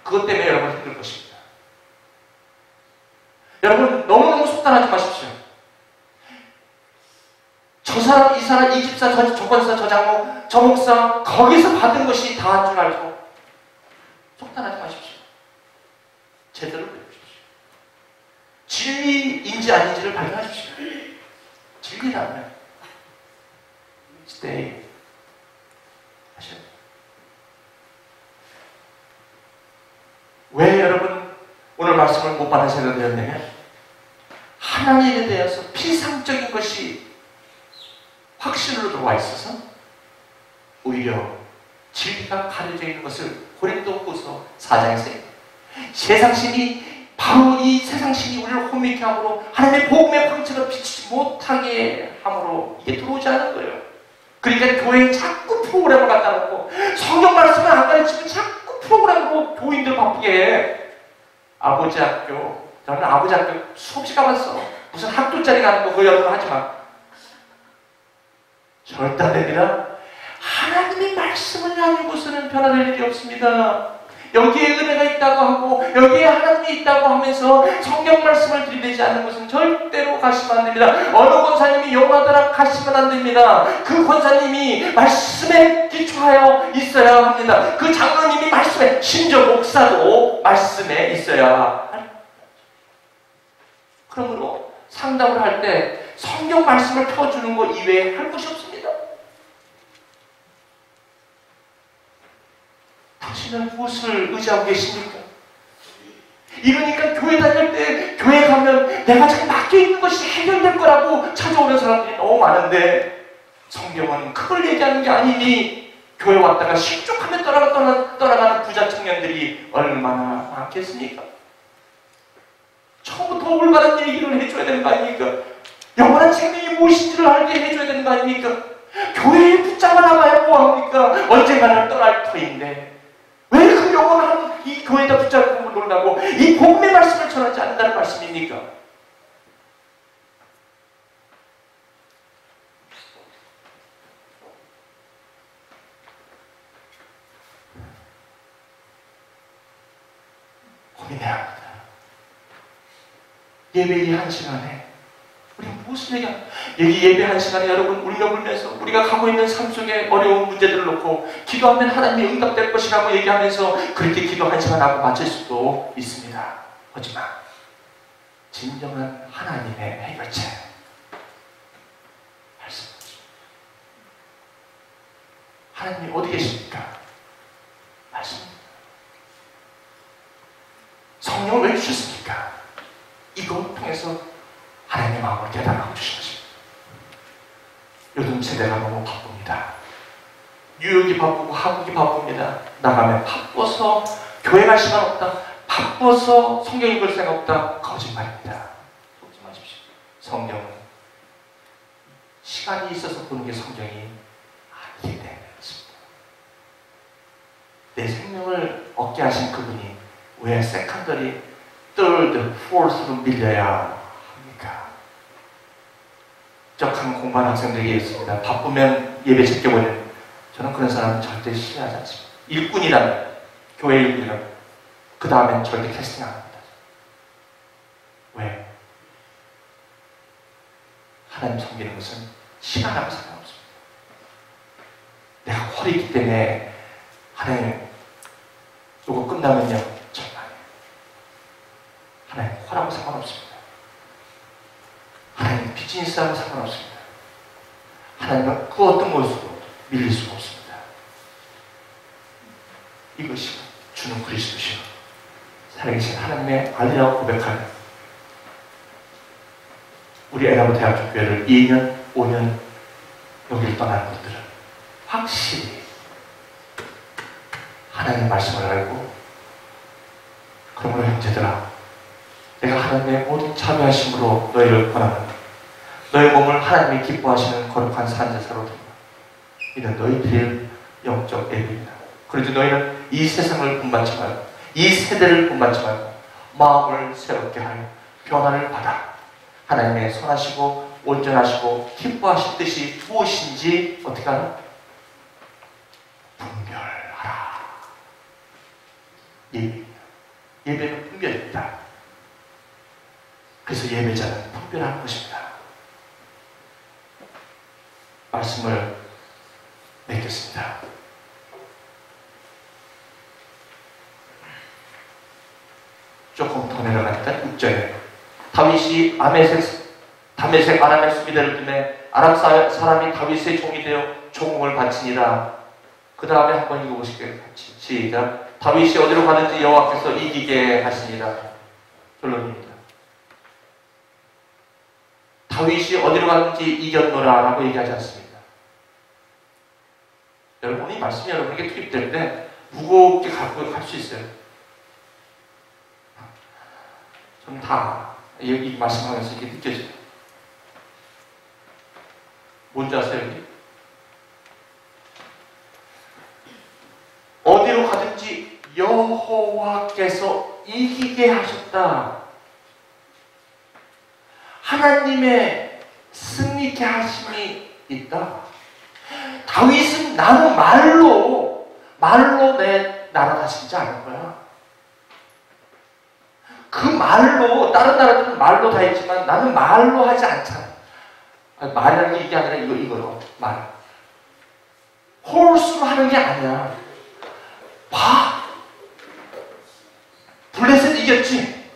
Speaker 1: 그것 때문에 여러분 힘들 것입니다. 여러분 너무너무 속단하지 마십시오. 저 사람, 이 사람, 이 집사, 저 권사, 저 장로, 저 목사, 거기서 받은 것이 다한 줄 알고 속단하지 마십시오. 제대로 배우십시오. 진리인지 아닌지를 발견하십시오. 진리라면 stay 하셔야 돼요. 왜 여러분 말씀을 못 받은 세대가 되었냐면 하나님에 대해서 피상적인 것이 확신으로 들어와 있어서 오히려 진리가 가려져 있는 것을 고린도후서 4장에서 세상신이 바로 이 세상신이 우리를 혼미케 함으로 하나님의 복음의 광채가 비치지 못하게 함으로 이게 들어오지 않은 거예요. 그러니까 교회에 자꾸 프로그램을 갖다 놓고 성경 말씀을 안 가르치면 자꾸 프로그램으로 교인들 바쁘게 해. 아버지 학교, 저는 아버지 학교 수없이 가봤어. 무슨 학교짜리 가는 거 그거 여러분 하지 마. 절대 안 됩니다. 하나님의 말씀을 알고서는 변화될 일이 없습니다. 여기에 은혜가 있다고 하고 여기에 하나님이 있다고 하면서 성경 말씀을 들이대지 않는 것은 절대로 가시면 안 됩니다. 어느 권사님이 용하더라 가시면 안 됩니다. 그 권사님이 말씀에 기초하여 있어야 합니다. 그 장로님이 말씀에, 심지어 목사도 말씀에 있어야 합니다. 그러므로 상담을 할 때 성경 말씀을 펴주는 것 이외에 할 것이 없습니다. 당신은 무엇을 의지하고 계십니까? 이러니까 교회 다닐 때 교회 가면 내가 잘 맡겨있는 것이 해결될 거라고 찾아오는 사람들이 너무 많은데 성경은 그걸 얘기하는 게 아니니 교회 왔다가 실족하며 떠나가는 부자 청년들이 얼마나 많겠습니까? 처음부터 올바른 얘기를 해줘야 되는 거 아닙니까? 영원한 생명이 무엇인지를 알게 해줘야 되는 거 아닙니까? 교회에 붙잡아 놔봐야 뭐합니까? 언젠가는 떠날 터인데 왜 그 영원한 이 교회에다 붙잡고 놀라고 이 복음의 말씀을 전하지 않는다는 말씀입니까? 고민해야 합니다. 예배 이 한 시간에 우리 무슨 얘기야? 여기 예배 한 시간에 여러분 울며불면서 우리가 가고 있는 삶 속에 어려운 문제들을 놓고 기도하면 하나님이 응답될 것이라고 얘기하면서 그렇게 기도 한 시간 하고 마칠 수도 있습니다. 하지만 진정한 하나님의 해결책 말씀입니다. 하나님이 어디 계십니까? 말씀입니다. 성령을 왜 주셨습니까? 이걸 통해서 하나님의 마음을 깨달아 주신 것입니다. 요즘 세대가 너무 바쁩니다. 뉴욕이 바쁘고 한국이 바쁩니다. 나가면 바빠서 교회 갈 시간 없다. 바빠서 성경 읽을 생각 없다. 거짓말입니다. 속지 마십시오. 성경은 시간이 있어서 보는 게 성경이 아니기 때문에 그렇습니다. 내 생명을 얻게 하신 그분이 왜 세컨더리, third, fourth로 밀려야 적한 공부하는 학생들에게 있습니다. 바쁘면 예배 제껴버리는 저는 그런 사람은 절대 싫어하지 않습니다. 일꾼이라면 교회 일꾼이라면 그 다음엔 절대 캐스팅 안 합니다. 왜? 하나님 섬기는 것은 시간하고 상관없습니다. 내가 홀이 있기 때문에 하나님 이거 끝나면요 정말 하나님 홀하고 상관없습니다. 하나님 비즈니스하고 상관없습니다. 하나님은 그 어떤 것으로 밀릴 수가 없습니다. 이것이 주는 그리스도시요 살아계신 하나님의 아들이라고 고백하는 우리 에라브 대학교 교회를 2년, 5년 여기를 떠나는 분들은 확실히 하나님의 말씀을 알고 그러므로 형제들아 내가 하나님의 모든 참여하심으로 너희를 권하노니 너희 몸을 하나님이 기뻐하시는 거룩한 산제사로 드리라. 이는 너희들의 영적 예배이다. 그런데 너희는 이 세상을 본받지 말고 이 세대를 본받지 말고 마음을 새롭게 하여 변화를 받아 하나님의 선하시고 온전하시고 기뻐하실 뜻이 무엇인지 어떻게 하나? 분별하라. 예배입니다. 예배는 분별입니다. 그래서 예배자는 분별하는 것입니다. 말씀을 맺겠습니다. 조금 더 내려가니까 6절에 다윗이 다메섹 아람의 수비대를 뜸에 아람 사람이 다윗의 종이 되어 종을 바치니라. 그 다음에 한번 읽어보실게요. 같이 시작. 다윗이 어디로 가든지 여호와께서 이기게 하시니라. 결론입니다. 다윗이 어디로 가든지 이겼노라라고 얘기하지 않습니다. 여러분, 이 말씀이 여러분에게 투입되는데 무겁게 갖고 갈 수 있어요. 저는 다 이 말씀하면서 이게 느껴져요. 뭔지 아세요? 여기? 어디로 가든지 여호와께서 이기게 하셨다. 하나님의 승리케 하심이 있다. 다윗은 나는 말로 내 나라 다스리지 않은 거야. 그 말로, 다른 나라들은 말로 다 했지만 나는 말로 하지 않잖아. 말이라는 게 이게 아니라 이거로 말. 홀수로 하는 게 아니야. 봐. 블레셋 이겼지.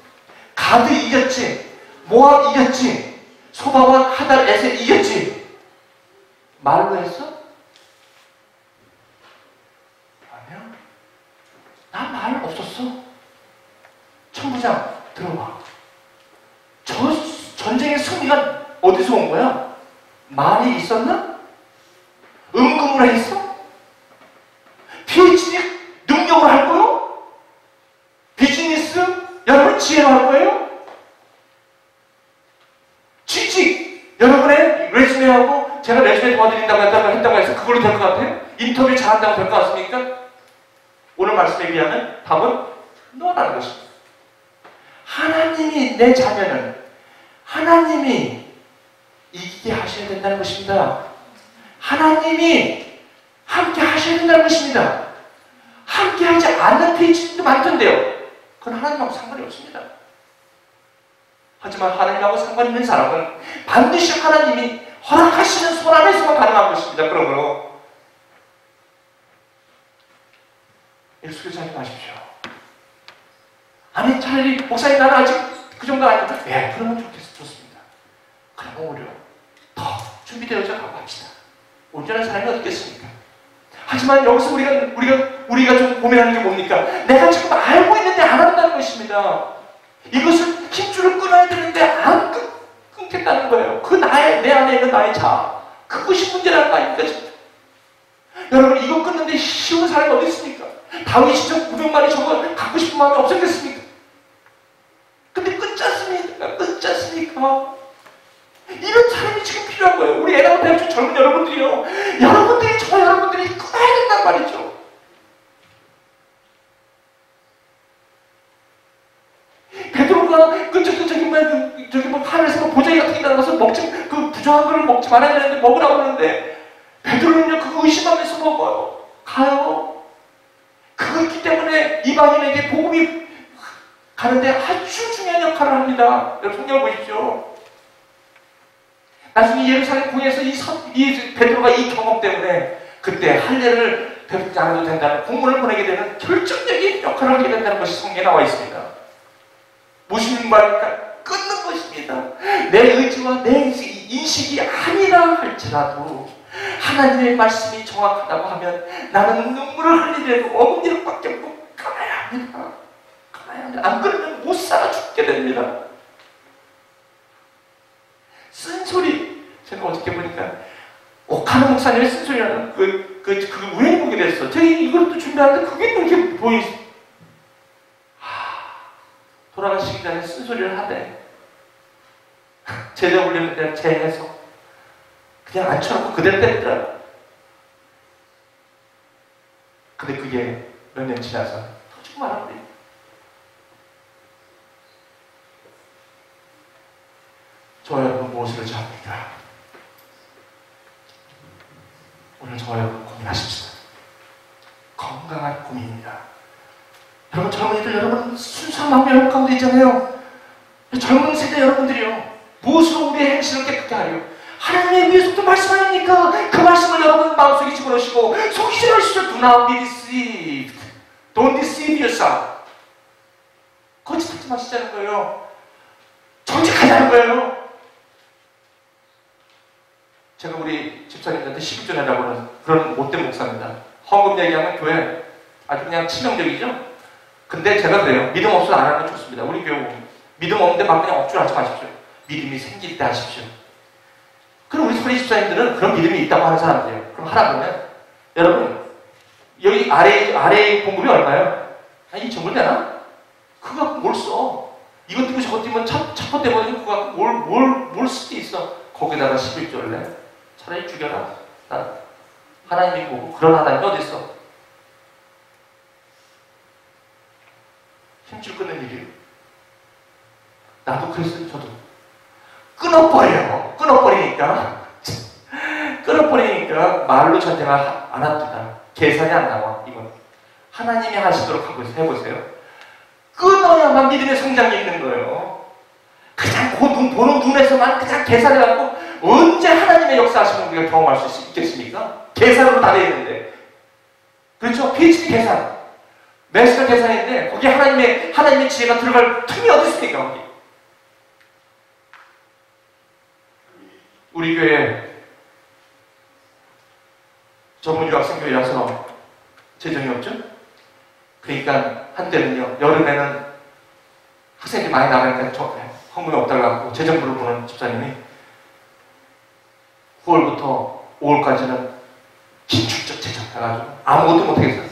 Speaker 1: 가드 이겼지. 모압 이겼지. 소바와 하달 에셋 이겼지. 말로 했어? 아니야. 나 말 없었어. 천부장 들어봐. 저 전쟁의 승리가 어디서 온 거야? 말이 있었나? 은금으로 했어? PhD 능력으로 할 거요? 비즈니스 여러분 지혜로 할 거예요? 취직 여러분의 레주메하고 제가 레주메 도와드린다고 했다고 해서 그걸로 될 것 같아요? 인터뷰 잘한다고 될 것 같습니까? 오늘 말씀에 의하면 답은 노라는 것입니다. 하나님이 내 자녀는 하나님이 이기게 하셔야 된다는 것입니다. 하나님이 함께 하셔야 된다는 것입니다. 함께 하지 않는 페이지도 많던데요. 그건 하나님하고 상관이 없습니다. 하지만 하나님하고 상관 있는 사람은 반드시 하나님이 허락하시는 손 안에서만 가능한 것입니다. 그러므로 익숙해지지 마십시오. 아니 차라리 목사님 나는 아직 그 정도 아닌데 예, 그러면 좋습니다. 그러면 오히려 더 준비되어져 가고 합시다. 온전한 사람이 어디 있겠습니까? 하지만 여기서 우리가 좀 고민하는 게 뭡니까? 내가 지금 알고 있는데 안 한다는 것입니다. 이것을 힘줄을 끊어야 되는데 안 끊겠다는 거예요. 내 안에 있는 나의 자아. 그것이 문제라는 거 아닙니까? 지금? 여러분 이거 끊는데 쉬운 사람이 어디 있습니까? 다윗이 저 900마리 저거 갖고 싶은 마음이 없었겠습니까? 근데 끊지 않습니까? 이런 사람이 지금 필요한 거예요. 우리 애나고 대학교 젊은 여러분들이요. 여러분들이 끊어야 된단 말이죠. 베드로가 저기 하늘에서 보자기 같은 게 날아가서 그 부정한 거를 먹지 말아야 되는데 먹으라고 그러는데 베드로는요 그거 의심하면서 먹어요. 가요. 그거 있기 때문에 이방인에게 복음이 가는데 아주 중요한 역할을 합니다. 여러분 성경을 보십시오. 나중에 예루살렘 궁에서 이 베드로가 이 경험 때문에 그때 할례를 베풀지 않아도 된다는 공문을 보내게 되는 결정적인 역할을 하게 된다는 것이 성경에 나와 있습니다. 무슨 말입니까? 끊는 것입니다. 내 의지와 내 인식이 아니라 할지라도 하나님의 말씀이 정확하다고 하면 나는 눈물을 흘리려도 어금니로밖에 못 감아야 합니다. 안 그러면 못 살아 죽게 됩니다. 쓴소리 제가 어저께 보니까 오카노 목사님의 쓴소리라는 그걸 왜 보게 됐어? 제가 이것도 준비하는데 그게 또 이렇게 보이지. 돌아가시기 전에 쓴소리를 하대. 제자 훈련에 대한 제해서 그냥 앉혀놓고 그대로 뺐더라. 근데 그게 몇 년 지나서 터지고 말아버려. 저와 여러분 무엇을 의지합니까? 오늘 저와 여러분 고민하십시다. 건강한 고민입니다. 여러분 젊은이들 여러분 순수한 마음이 여러분 가운데 있잖아요. 젊은 세대 여러분들이요. 무엇으로 우리의 행실을 깨끗게 하려? 하나님의 위에서부터 말씀 아닙니까? 그 말씀을 여러분 마음속에 집어넣으시고 속이지 마십시오. Do not be deceived. Don't deceive yourself. 거짓하지 마시자는 거예요. 정직하자는 거예요. 제가 우리 집사님들한테 11조 내라고 하는 그런 못된 목사입니다. 헌금 얘기하면 교회 아주 그냥 치명적이죠? 근데 제가 그래요. 믿음 없어서 안 하는 건 좋습니다. 우리 교회 믿음 없는데 막 그냥 억지로 하지 마십시오. 믿음이 생길 때 하십시오. 그럼 우리 소리 집사님들은 그런 믿음이 있다고 하는 사람들이에요. 그럼 하라 그러면 여러분 여기 아래 공급이 얼마예요? 이 정도 되나? 그거 갖고 뭘 써? 이것 뛰고 저것 뛰면 첫 대머리 그거 갖고 뭘 쓸 게 있어? 거기다가 11조를 차라리 죽여라. 나 하나님이 보고 그런 하나님이 어디 있어? 힘줄 끊는 일이에요. 나도 그랬어요. 저도 끊어버려요. 끊어버리니까 말로 전쟁을 안 합니다. 계산이 안 나와. 이건 하나님이 하시도록 하고 해보세요. 끊어야만 믿음의 성장이 있는 거예요. 그냥 보는 눈에서만 그냥 계산해갖고 언제 하나님의 역사하시는 우리가 경험할 수 있겠습니까? 계산으로 다 되어 있는데. 그렇죠? PHP 계산. 매스터 계산인데 거기에 하나님의 지혜가 들어갈 틈이 어디 있습니까? 거기. 우리 교회 전문 유학생교회라서 재정이 없죠? 그러니까 한때는요, 여름에는 학생들이 많이 나가니까 헌금이 없다고 하고 재정부를 보는 집사님이 9월부터 5월까지는 긴축적 재정 해가지고 아무것도 못하겠어요.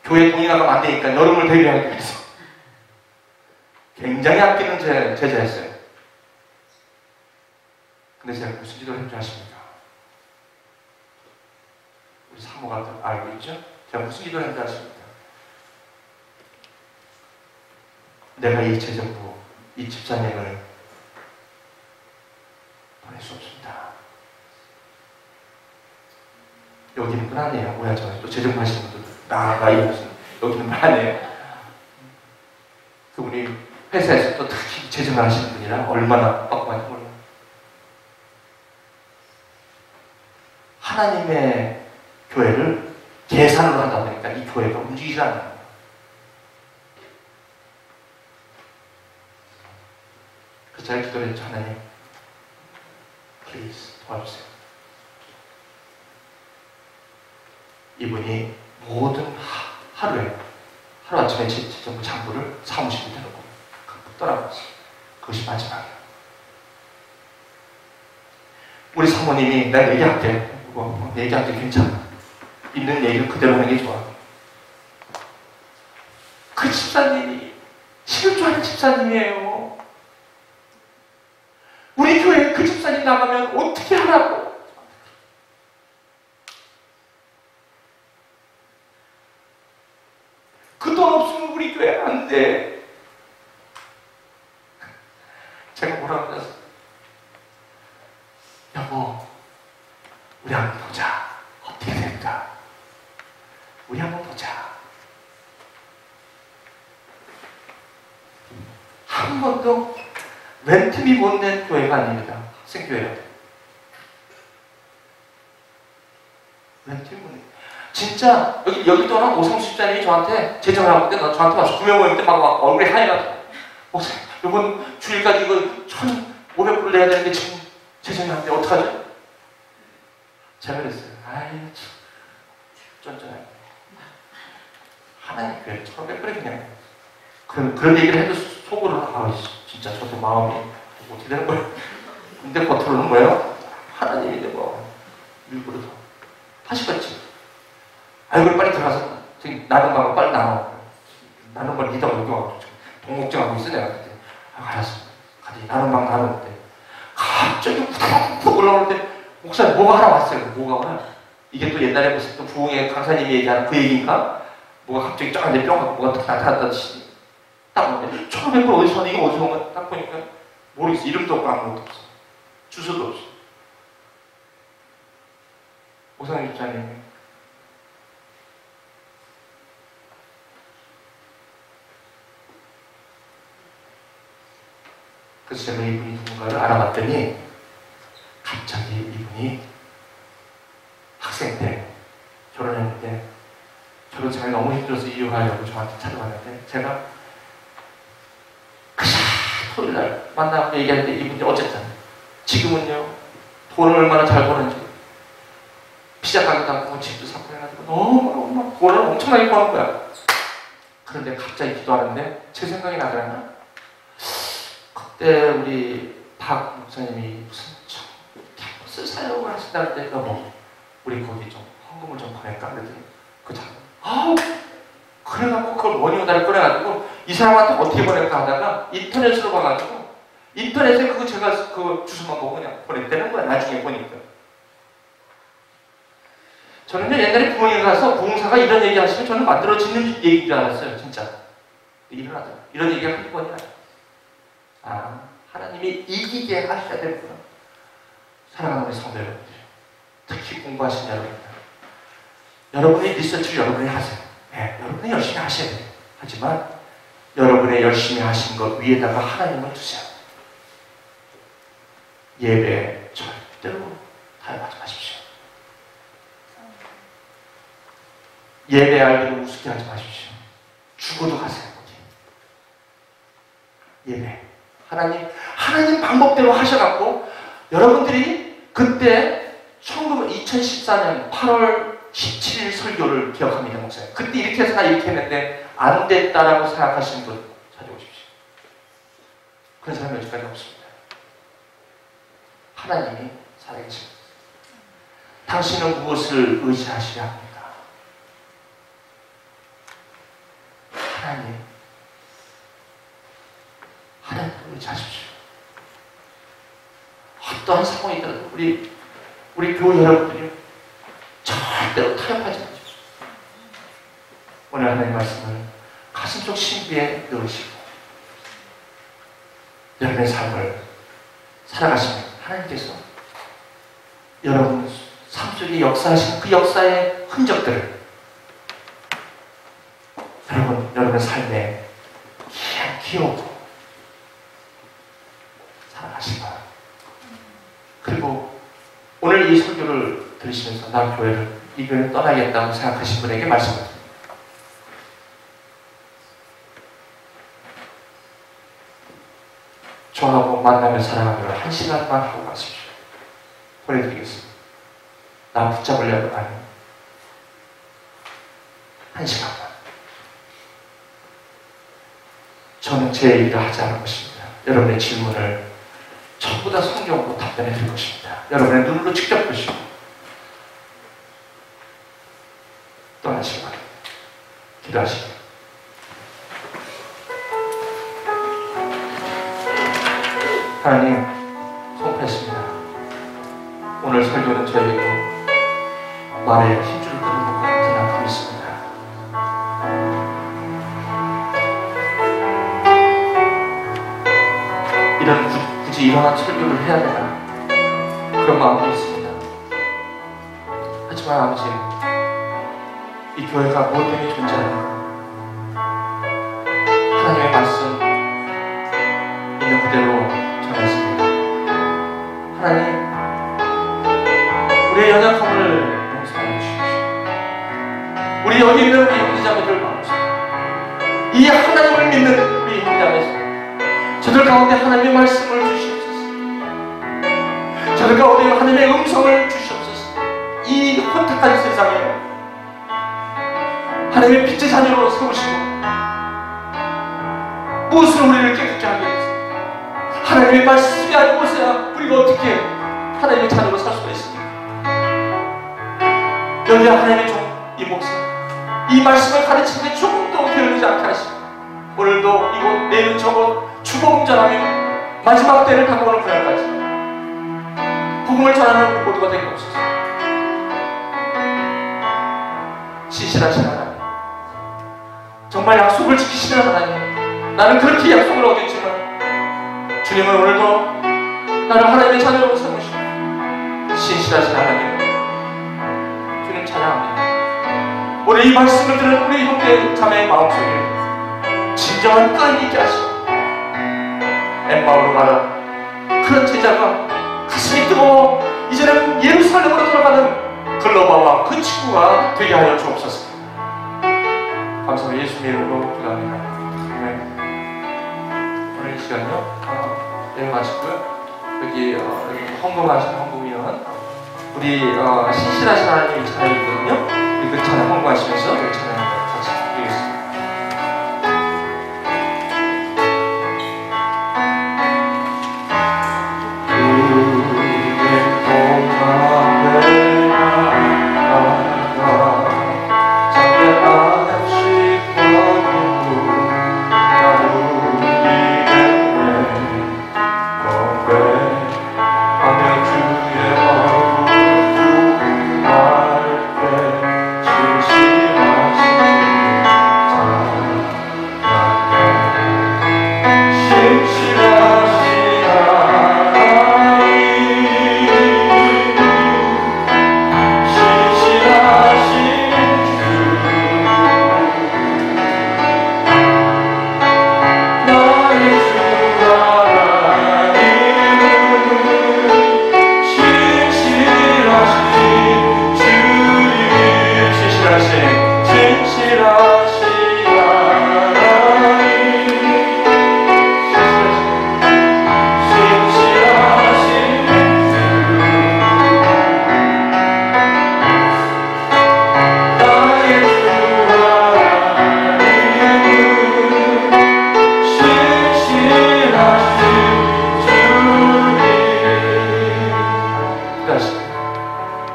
Speaker 1: 교회 돈이 나가면 안 되니까 여름을 대비하기 위해서 굉장히 아끼는 제자였어요. 근데 제가 무슨 기도를 했는지 아십니까? 우리 사모가 알고 있죠? 제가 무슨 기도를 했는지 아십니까? 내가 이 재정부, 이 집사님을 보낼 수 없습니다. 여기는 분 아니에요. 오야죠. 또 재정부 하시는 분들 나가 이러면서 여기는 분 아니에요. 그분이 회사에서 또 특히 재정을 하시는 분이라 얼마나 빡빡한지 몰라요. 하나님의 교회를 계산으로 하다 보니까 이 교회가 움직이지 않아요. 그래서 제가 기도를 했죠. 하나님, please 도와주세요. 이분이 모든 하루아침에 전부 장부를 사무실에 대놓고 떠나갔어요. 그것이 마지막이에요. 우리 사모님이 내가 얘기할게. 얘기할게 괜찮아. 있는 얘기를 그대로 하는 게 좋아. 그 집사님이 11조 하는 집사님이에요. 우리 교회에 그 집사님 나가면 어떻게 하라고? 그 돈 없으면 우리 교회 안 돼. 제가 뭐라고 했어요? 여보, 우리 한번 보자. 어떻게 될까? 우리 한번 보자. 한 번도 웬틈이 못 낸 교회가 아닙니다. 학생교회라. 웬틈이 못 낸. 진짜 여기 또한 오성수 집사님이 저한테 재정을 하고 있는데 저한테 와서 구명 모임 때 막 얼굴이 하얘가지고 이번 주일까지 이거 1,500불 내야 되는데 지금 재정이 안 돼. 어떡하지? 제가 그랬어요. 아이 참 쫀쫀하게 하나님 교회 1,500불에 그냥 그런 얘기를 해도 속으로는 진짜 저도 마음이 어떻게 되는 거예요? 근데 겉으로는 뭐예요? 하나님인데 뭐 일부러 더 하시겠지. 아이고 빨리 들어가서 나는 방을 빨리 나눠. 나는 걸 리더가 여기 와서 동목증하고 있어 내가 그때. 알았어. 가지 나는 방 나누는데 갑자기 푹 올라오는데 목사님 뭐가 하나 왔어요. 뭐가 오나? 이게 또 옛날에 무슨 또 부흥의 강사님이 얘기하는 그 얘기인가? 뭐가 갑자기 쫙 내 뿅 갖고 뭐가 딱 나타났다듯이 딱 보는데 1,500불 어디서 왔는데 이거 어디서 온 거야? 딱 보니까 모르겠어. 이름도 없고 아무것도 없어. 주소도 없어. 목사님 집사님 그래서 제가 이분이 누군가를 알아봤더니 갑자기 이분이 학생 때 결혼했는데 결혼 생활이 너무 힘들어서 이혼하려고 저한테 찾아왔는데 제가 토요일날 만나고 얘기하는데 이분이 어쨌든 지금은요 돈을 얼마나 잘 버는지 피자 가게도 하고 집도 사고 해가지고 너무 돈을 엄청나게 버는 거야. 그런데 갑자기 기도하는데 제 생각이 나더라고요. 그때 우리 박 목사님이 무슨 캠퍼스 사역을 하신다고 할 때, 우리 거기 좀 헌금을 좀 보낼까? 그랬더니 그 장, 그래갖고 그걸 모니터를 꺼내가지고 이 사람한테 어떻게 보낼까 하다가 인터넷으로 봐가지고 인터넷에 그거 제가 그 주소만 보고 그냥 보냈다는 거야. 나중에 보니까. 저는요 옛날에 부모님 가서 부흥사가 이런 얘기 하시면 저는 만들어지는 얘기인 줄 알았어요. 진짜 일어나더라. 이런 얘기가 한두 번이 아니야. 하나님이 이기게 하셔야 되는구나. 사랑하는 우리 성도 여러분들, 특히 공부하신 여러분들, 여러분의 리서치를 여러분이 하세요. 네, 여러분이 열심히 하셔야 돼요. 하지만 여러분의 열심히 하신 것 위에다가 하나님을 두세요. 예배에 절대로 타협하지 마십시오. 예배 알기를 우습게 하지 마십시오. 죽어도 가세요. 예배. 하나님 방법대로 하셔갖고 여러분들이 그때 2014년 8월 17일 설교를 기억합니다, 목사님. 그때 이렇게 해서 나 이렇게 했는데 안 됐다라고 생각하시는 분 찾아오십시오. 그런 사람이 여기까지 없습니다. 하나님이 살아계십니다. 당신은 무엇을 의지하셔야 합니까? 하나님을 의지하십시오. 어떠한 상황이더라도 우리 교회 여러분들이 절대로 타협하지 마십시오. 오늘 하나님의 말씀을 가슴속 신비에 넣으시고 여러분의 삶을 살아가시면 하나님께서 여러분 삶 속에 역사하신 그 역사의 흔적들을 여러분의 삶에 키우고 살아가시기 바랍니다. 그리고 오늘 이 설교를 들으시면서 나 이 교회를 떠나겠다고 생각하신 분에게 말씀드립니다. 저하고 만나며 사랑하며 1시간만 하고 가십시오. 보내드리겠습니다. 나 붙잡으려고 하는 1시간만. 저는 제 일을 하지 않을 것입니다. 여러분의 질문을 전부 다 성경으로 답변해 드릴 것입니다. 여러분의 눈으로 직접 보시고 떠나시기 바랍니다. 기도하시기. 하나님, 송패했습니다. 오늘 설교는 저희에게 말에 힘줄 끄는 것 같은 아픔이 있습니다. 굳이 이러한 설교를 해야 되나 그런 마음이 있습니다. 하지만 아버지, 이 교회가 무엇 때문에 존재하는가? 하나님의 말씀 있는 그대로 전했습니다. 하나님, 우리의 연약함을 용서해 주십시오. 우리 여기 있는 우리 형제자매들 마음속에 이 하나님을 믿는 우리 형제자매들, 저들 가운데 하나님의 말씀을 주시옵소서. 저들 가운데 하나님의 음성을 주시옵소서. 이 혼탁한 세상에 하나님의 빛의 자녀로 세우시고 무엇으로 우리를 깨끗게 하겠습니까? 하나님의 말씀이 아니고서야 우리가 어떻게 하나님의 자녀로 살 수가 있습니까? 여기 하나님의 종, 이 목사, 이 말씀을 가르치는데 조금 더 게으르지 않게 하시고 오늘도 이곳, 내일은 저곳 주범전하며 마지막 때를 다가오는 그날까지 복음을 전하는 우리 모두가 되게 없어서 신실하신 하나님, 정말 약속을 지키시는 하나님, 나는 그렇게 약속을 어겼지만 주님은 오늘도 나를 하나님의 자녀로 삼으시고 신실하신 하나님, 주님 찬양합니다. 오늘 이 말씀을 들은 우리 형제 자매의 마음속에 진정한 끈이 있게 하시고 엠마오로 가는 그런 제자가 가슴이 뜨거워 이제는 예루살렘으로 돌아가는 글로바와 그 친구가 되게 하여 주옵소서. 감사로 예수님의 이름으로 기도합니다. 오늘 이 시간요 여기 마치고요. 여기 헌금하신 헌금위원 우리 신실하신 하나님의 찬양이거든요. 우리 그 찬양 헌금하시면서 그 찬양 같이 드리겠습니다.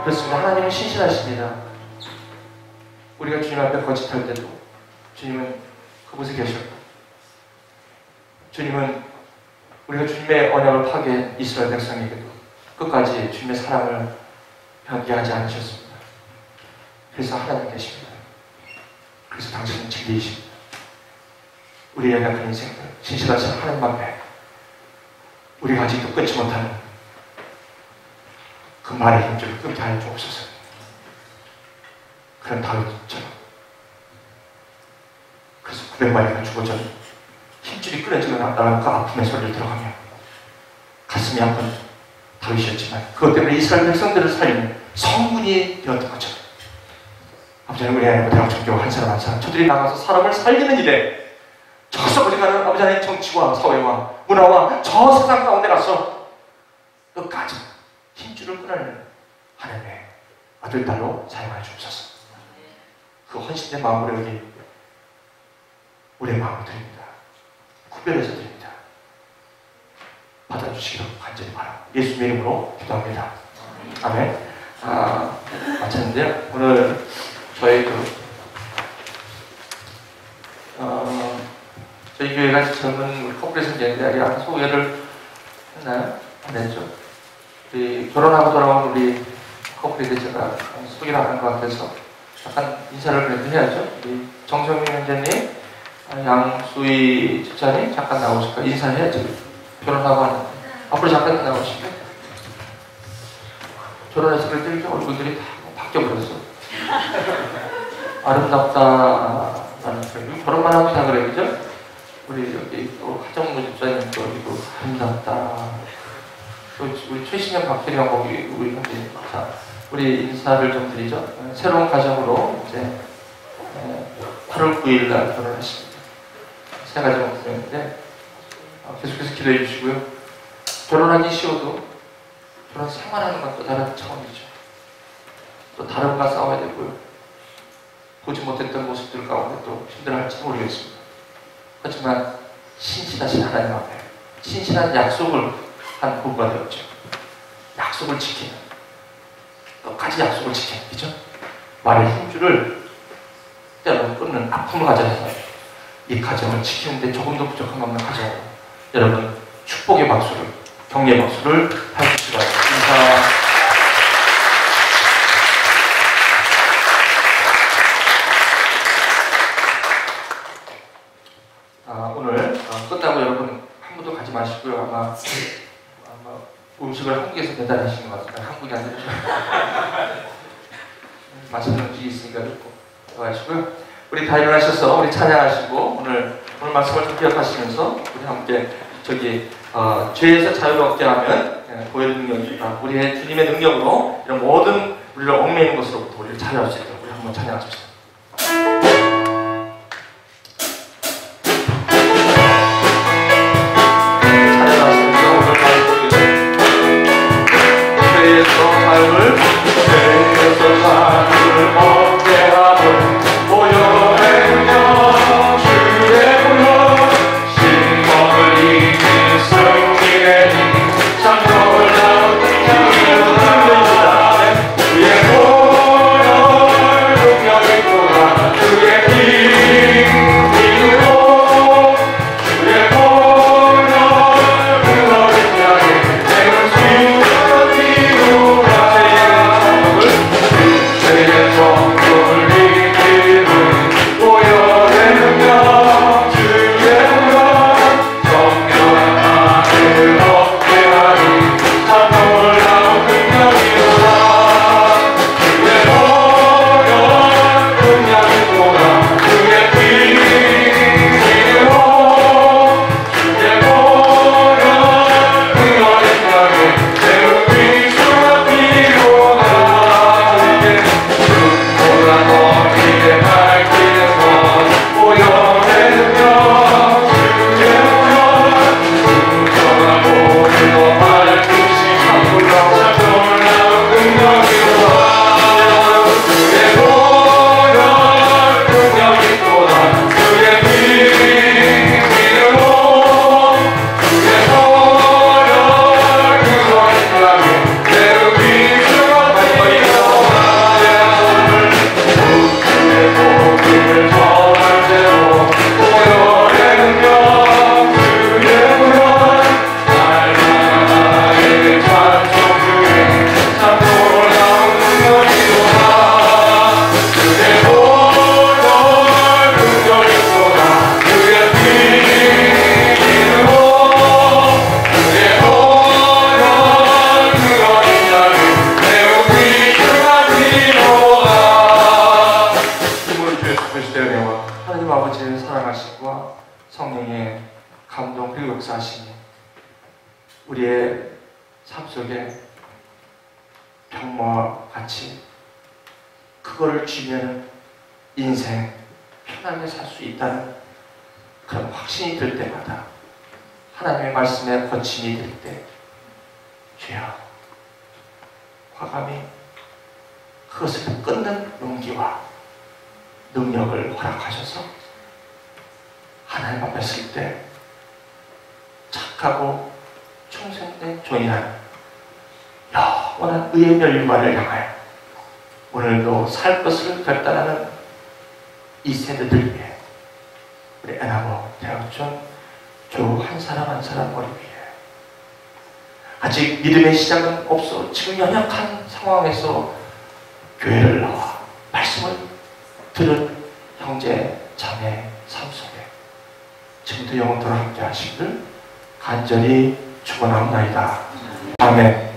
Speaker 1: 그렇습니다. 하나님은 신실하십니다. 우리가 주님 앞에 거짓할 때도 주님은 그곳에 계셨고, 주님은 우리가 주님의 언약을 파괴한 이스라엘 백성에게도 끝까지 주님의 사랑을 변개하지 않으셨습니다. 그래서 하나님 계십니다. 그래서 당신은 진리이십니다. 우리의 연약한 인생들, 신실하신 하나님 앞에 우리가 아직도 끊지 못하는 그 말의 힘줄을 끊게 하여 주옵소서. 그런 다윗처럼, 그래서 900마리가 죽어져 힘줄이 끊어지고 나가는 그 아픔의 소리를 들어가며 가슴이 아픈 다윗이었지만 그것 때문에 이스라엘 백성들을 살리는 성군이 되었던 것처럼 아버지는 우리 하나님을 대학 존경하고 한 사람 한 사람 저들이 나가서 사람을 살리는 일에 저 썩어져가는 아버지 하나님 정치와 사회와 문화와 저 세상 가운데 가서 끝까지 힘줄을 끊어내는 하나님의 아들, 딸로 사용하여 주옵소서. 그 헌신된 마음으로 여기 우리의 마음을 드립니다. 구별해서 드립니다. 받아주시기로 간절히 바랍니다. 예수님의 이름으로 기도합니다. 아멘. 마쳤는데요. 오늘 저희 저희 교회가 젊은 우리 커플의 성장인데 아까 소개를 했나요? 안 했죠? 우리 결혼하고 돌아온 우리 커플에 대해서 제가 소개를 안 한 것 같아서 약간 인사를 그래도 해야죠. 우리 정성민 형제님, 양수희 집사님 잠깐 나오실까? 인사해야죠. 결혼하고 하는데 앞으로 잠깐 나오시죠. 결혼해서 그래도 이렇게 얼굴들이 다 바뀌어버렸어. 아름답다라는 표현. 결혼만 하면 다 그래, 그죠? 우리 여기 또 하정무 집사님도 여기도 아름답다. 또 우리 최신영 박혜령 거기 우리 형님. 자, 우리 인사를 좀 드리죠. 새로운 가정으로 이제 8월 9일 날 결혼했습니다. 새 가정을 구했는데 계속해서 기도해 주시고요. 결혼하기 쉬워도 결혼 생활하는 건 또 다른 차원이죠. 또 다른과 싸워야 되고요. 보지 못했던 모습들 가운데 또 힘들어할지 모르겠습니다. 하지만 신실하신 하나님 앞에 신실한 약속을 한 부부가 되었죠. 약속을 지키는, 끝까지 약속을 지키는, 그죠? 말의 힘줄을 때로는 끊는 아픔을 가져서 이 가정을 지키는데 조금도 부족함 없는 가정으로 여러분 축복의 박수를, 격려의 박수를 해주시기 바랍니다. 오늘 끝나고 여러분 한 분도 가지 마시고요. 아마 음식을 한국에서 배달하시는 것 같아요. 한국이 아니라 맛있는 음식이 있으니까 꼭 가시고요. 우리 다 일어나셔서 우리 찬양하시고 오늘 말씀을 좀 기억하시면서 우리 함께 죄에서 자유를 얻게 하면 보혈 능력이 우리의 주님의 능력으로 이런 모든 우리를 얽매이는 것으로부터 우리를 자유할 수 있도록 우리 한번 찬양하십시다. 성령의 감동 그리고 역사하시니 우리의 삶 속에 병마와 같이 그거를 쥐면 인생 편하게 살 수 있다는 그런 확신이 들 때마다 하나님의 말씀에 거침이 들 때 주여 과감히 그것을 끊는 용기와 능력을 허락하셔서 하나님 앞에 설 때 착하고 충성된 종이라는 영원한 의의 멸류관을 향하여 오늘도 살 것을 결단하는 이 세대들 위해 우리 애나모 대학촌 주 한 사람 한 사람 머리 위에 아직 믿음의 시작은 없어 지금 연약한 상황에서 교회를 나와 말씀을 들은 형제 자매 삶 속에 지금도 영원토록 함께 하시기를 간절히 축원하옵나이다. 아멘.